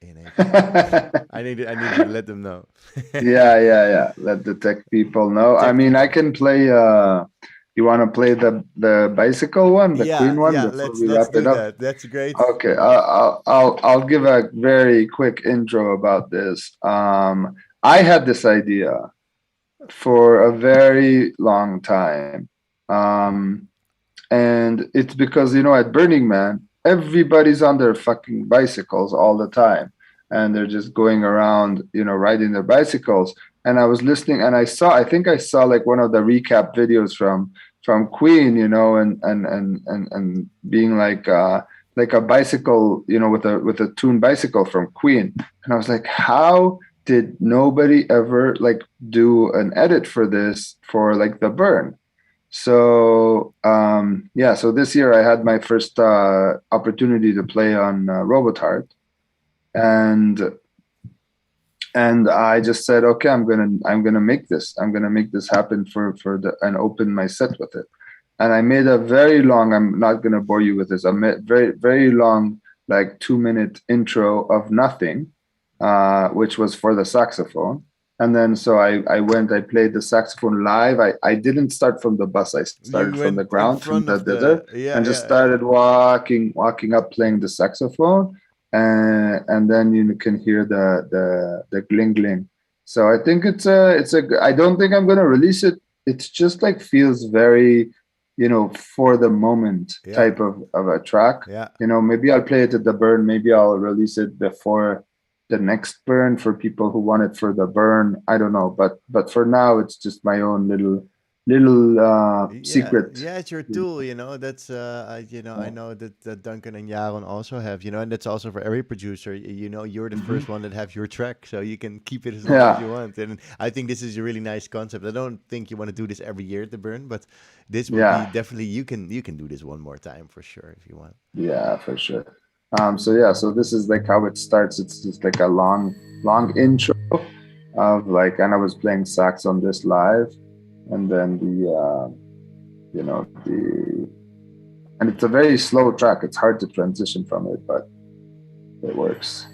in a bit. I needed to let them know. Yeah, yeah, yeah. Let the tech people know. I Tech mean, I people. can play. You want to play the bicycle one, the Yeah, Queen one, yeah. before Let's we let's wrap it do up? that. That's great. Okay, I'll give a very quick intro about this. I had this idea for a very long time, um, and it's because at Burning Man, everybody's on their fucking bicycles all the time, and they're just going around, riding their bicycles. And I was listening, and I think I saw like one of the recap videos from Queen, and being like a bicycle, with a tuned bicycle from Queen. And I was like, how did nobody ever like do an edit for this for like the burn? So yeah, so this year I had my first opportunity to play on Robotart, and I just said, okay, I'm gonna make this. I'm gonna make this happen and open my set with it. And I made a very long. I'm not gonna bore you with this. I made very very long, like 2 minute intro of nothing, which was for the saxophone. And then so I played the saxophone live. I didn't start from the bus. I started You from the went in ground, from front the of the desert, yeah, and just yeah, yeah. started walking up, playing the saxophone, and then you can hear the gling gling. So I think it's a. I don't think I'm gonna release it. It's just like feels very. for the moment Yeah. type of a track. Yeah. Maybe I'll play it at the burn. Maybe I'll release it before the next burn for people who want it for the burn. I don't know, but for now, it's just my own little Yeah, secret. yeah, it's your tool, That's I Yeah. know that Duncan and Jaron also have, and that's also for every producer. You're the first one that have your track, so you can keep it as long as Yeah, you want. And I think this is a really nice concept. I don't think you want to do this every year at the burn, but this would be yeah, definitely you can do this one more time for sure if you want. yeah, for sure. So this is like how it starts. It's just like a long intro of like, and I was playing sax on this live, and then the and it's a very slow track. It's hard to transition from it, but it works.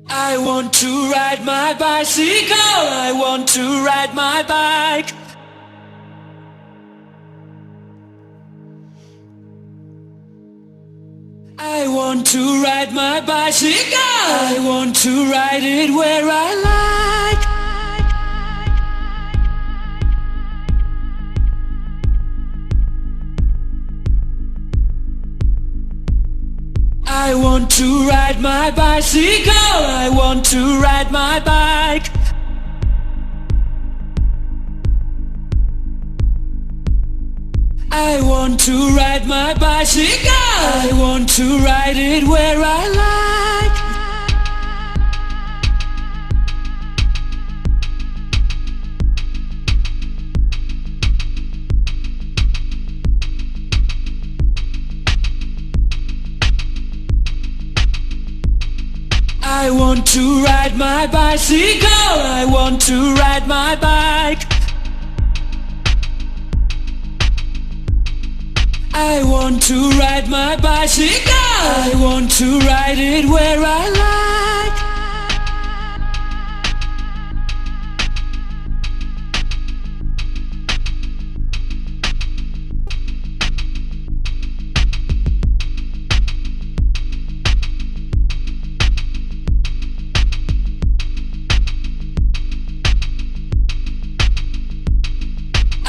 I want to ride my bicycle, I want to ride my bike. I want to ride my bicycle, I want to ride it where I like. I want to ride my bicycle, I want to ride my bike. I want to ride my bicycle, I want to ride it where I like. I want to ride my bicycle, I want to ride my bike. I want to ride my bicycle, I want to ride it where I like.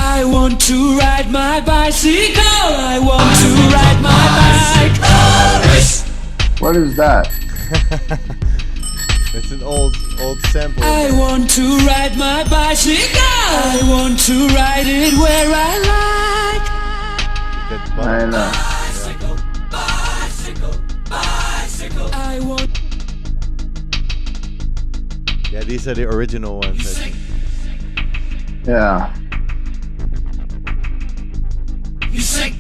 I want to ride my bicycle, I want to ride my bike. What is that? It's an old sample. I want to ride my bicycle, I want to ride it where I like. That I button. know. I want. Yeah, these are the original ones, I think. Yeah. You say.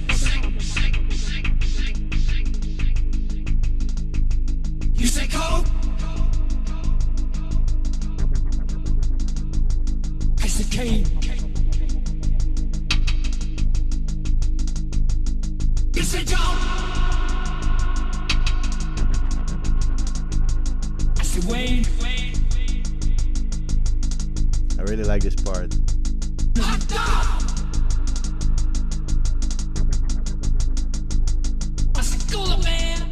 You say cold. I said cane. You say John. I said Wayne. I really like this part. Hot dog. I said Cooler Man.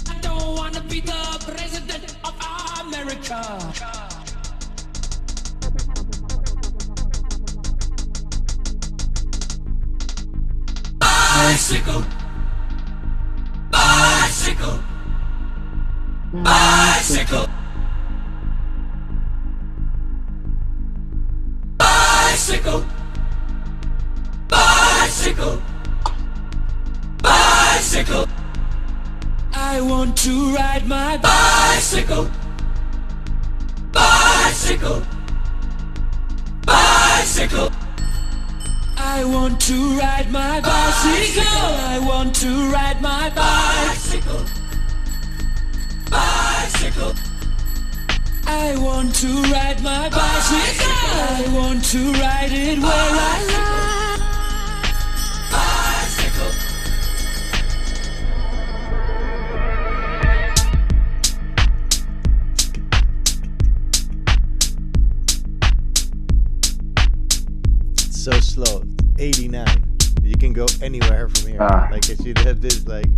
I don't wanna be the president of America. Bicycle. Bicycle. Bicycle. Bicycle. Bicycle. Bicycle. I want to ride my bicycle. bicycle, bicycle. I want to ride my bicycle. I want to ride my bicycle, bicycle. I want to ride my bicycle. I want to ride it where I like. Bicycle. So slow. 89. You can go anywhere from here. Like if you have this like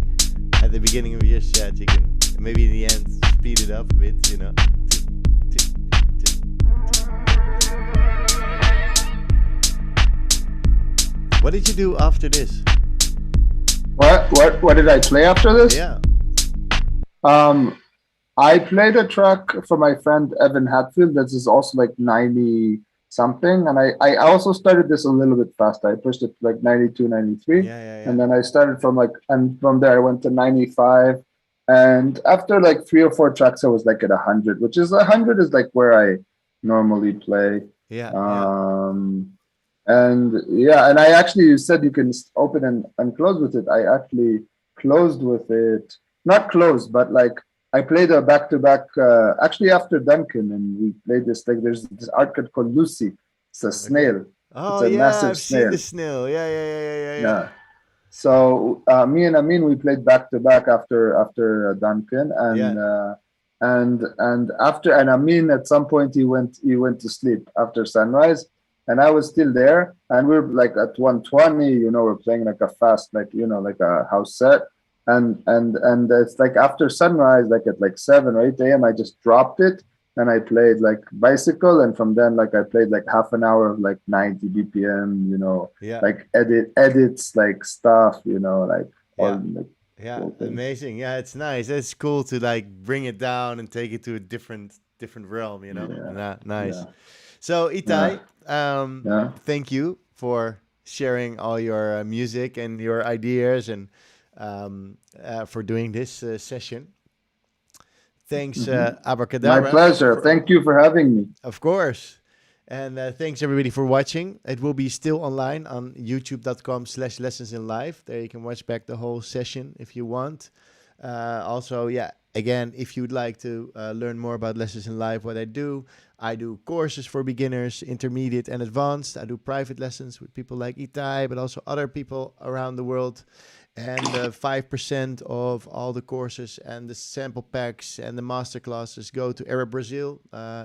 at the beginning of your set, you can maybe in the end speed it up a bit, you know. What did you do after this? What did I play after this? Yeah. I played a track for my friend Evan Hatfield that is also like 90 something, and I also started this a little bit fast. I pushed it to like 92, 93, and then I started from like, and from there I went to 95, and after like 3 or 4 tracks I was like at 100, which is 100 is like where I normally play. And I actually, you said you can open and close with it. I actually closed with it, not closed, but like I played a back-to-back actually after Duncan, and we played this, like there's this art card called Lucy. It's a snail. Oh, it's a massive I've snail. seen the snail. Yeah. So me and Amin, we played back-to-back after Duncan, and after, and Amin at some point he went to sleep after sunrise, and I was still there, and we were like at 120, you know, we're playing like a fast, like, you know, like a house set. And it's like after sunrise, like at like 7 or 8 a.m., I just dropped it and I played like bicycle. And from then, like I played like half an hour of like 90 BPM, you know, like edits, like stuff, you know, like all like cool things. Amazing. Yeah, it's nice. It's cool to like bring it down and take it to a different realm, you know. Nice. Yeah. So Itai, thank you for sharing all your music and your ideas, and for doing this session. Thanks, Abracadabra. My pleasure. Thank you for having me. Of course. And thanks everybody for watching. It will be still online on youtube.com/lessonsinlife. There you can watch back the whole session if you want. Also, again, if you'd like to learn more about Lessons in Life, what I do courses for beginners, intermediate and advanced. I do private lessons with people like Itai, but also other people around the world. And 5% of all the courses and the sample packs and the masterclasses go to Arab Brazil.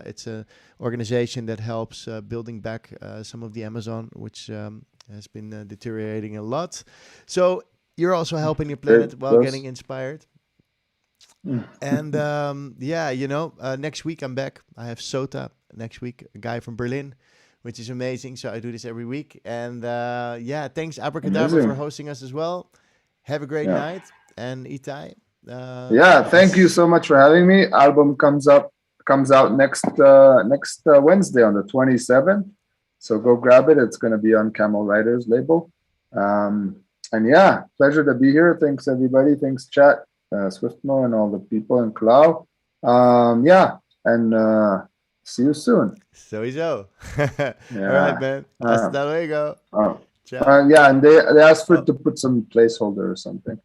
It's an organization that helps building back some of the Amazon, which has been deteriorating a lot. So you're also helping your planet while getting inspired. And next week I'm back. I have Sota next week, a guy from Berlin, which is amazing. So I do this every week. And thanks Abracadabra for hosting us as well. Have a great night. And Itai. Thank you so much for having me. Album comes out next Wednesday on the 27th. So go grab it. It's going to be on Camel Riders label. Pleasure to be here. Thanks everybody. Thanks chat, Swiftmo and all the people in Clau. See you soon. Sowieso. All right, man. Hasta luego. Ciao. And they asked for to put some placeholder or something.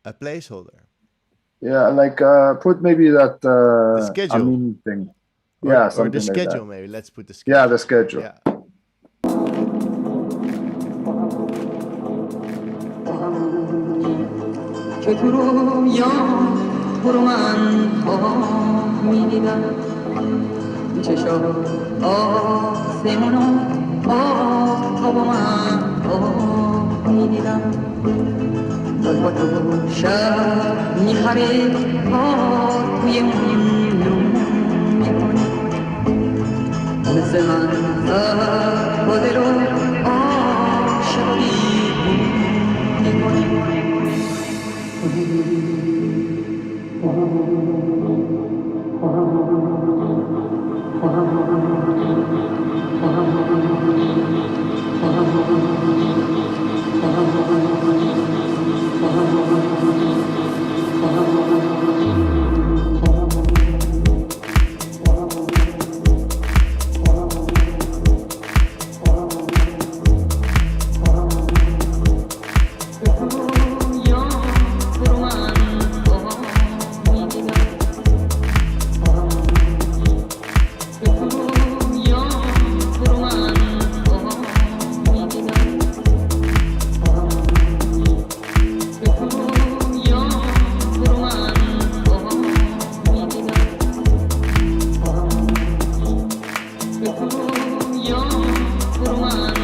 A placeholder? Yeah, like put maybe that the schedule thing. Or the schedule like maybe. Let's put the schedule. Yeah, the schedule. Yeah. yo, rumah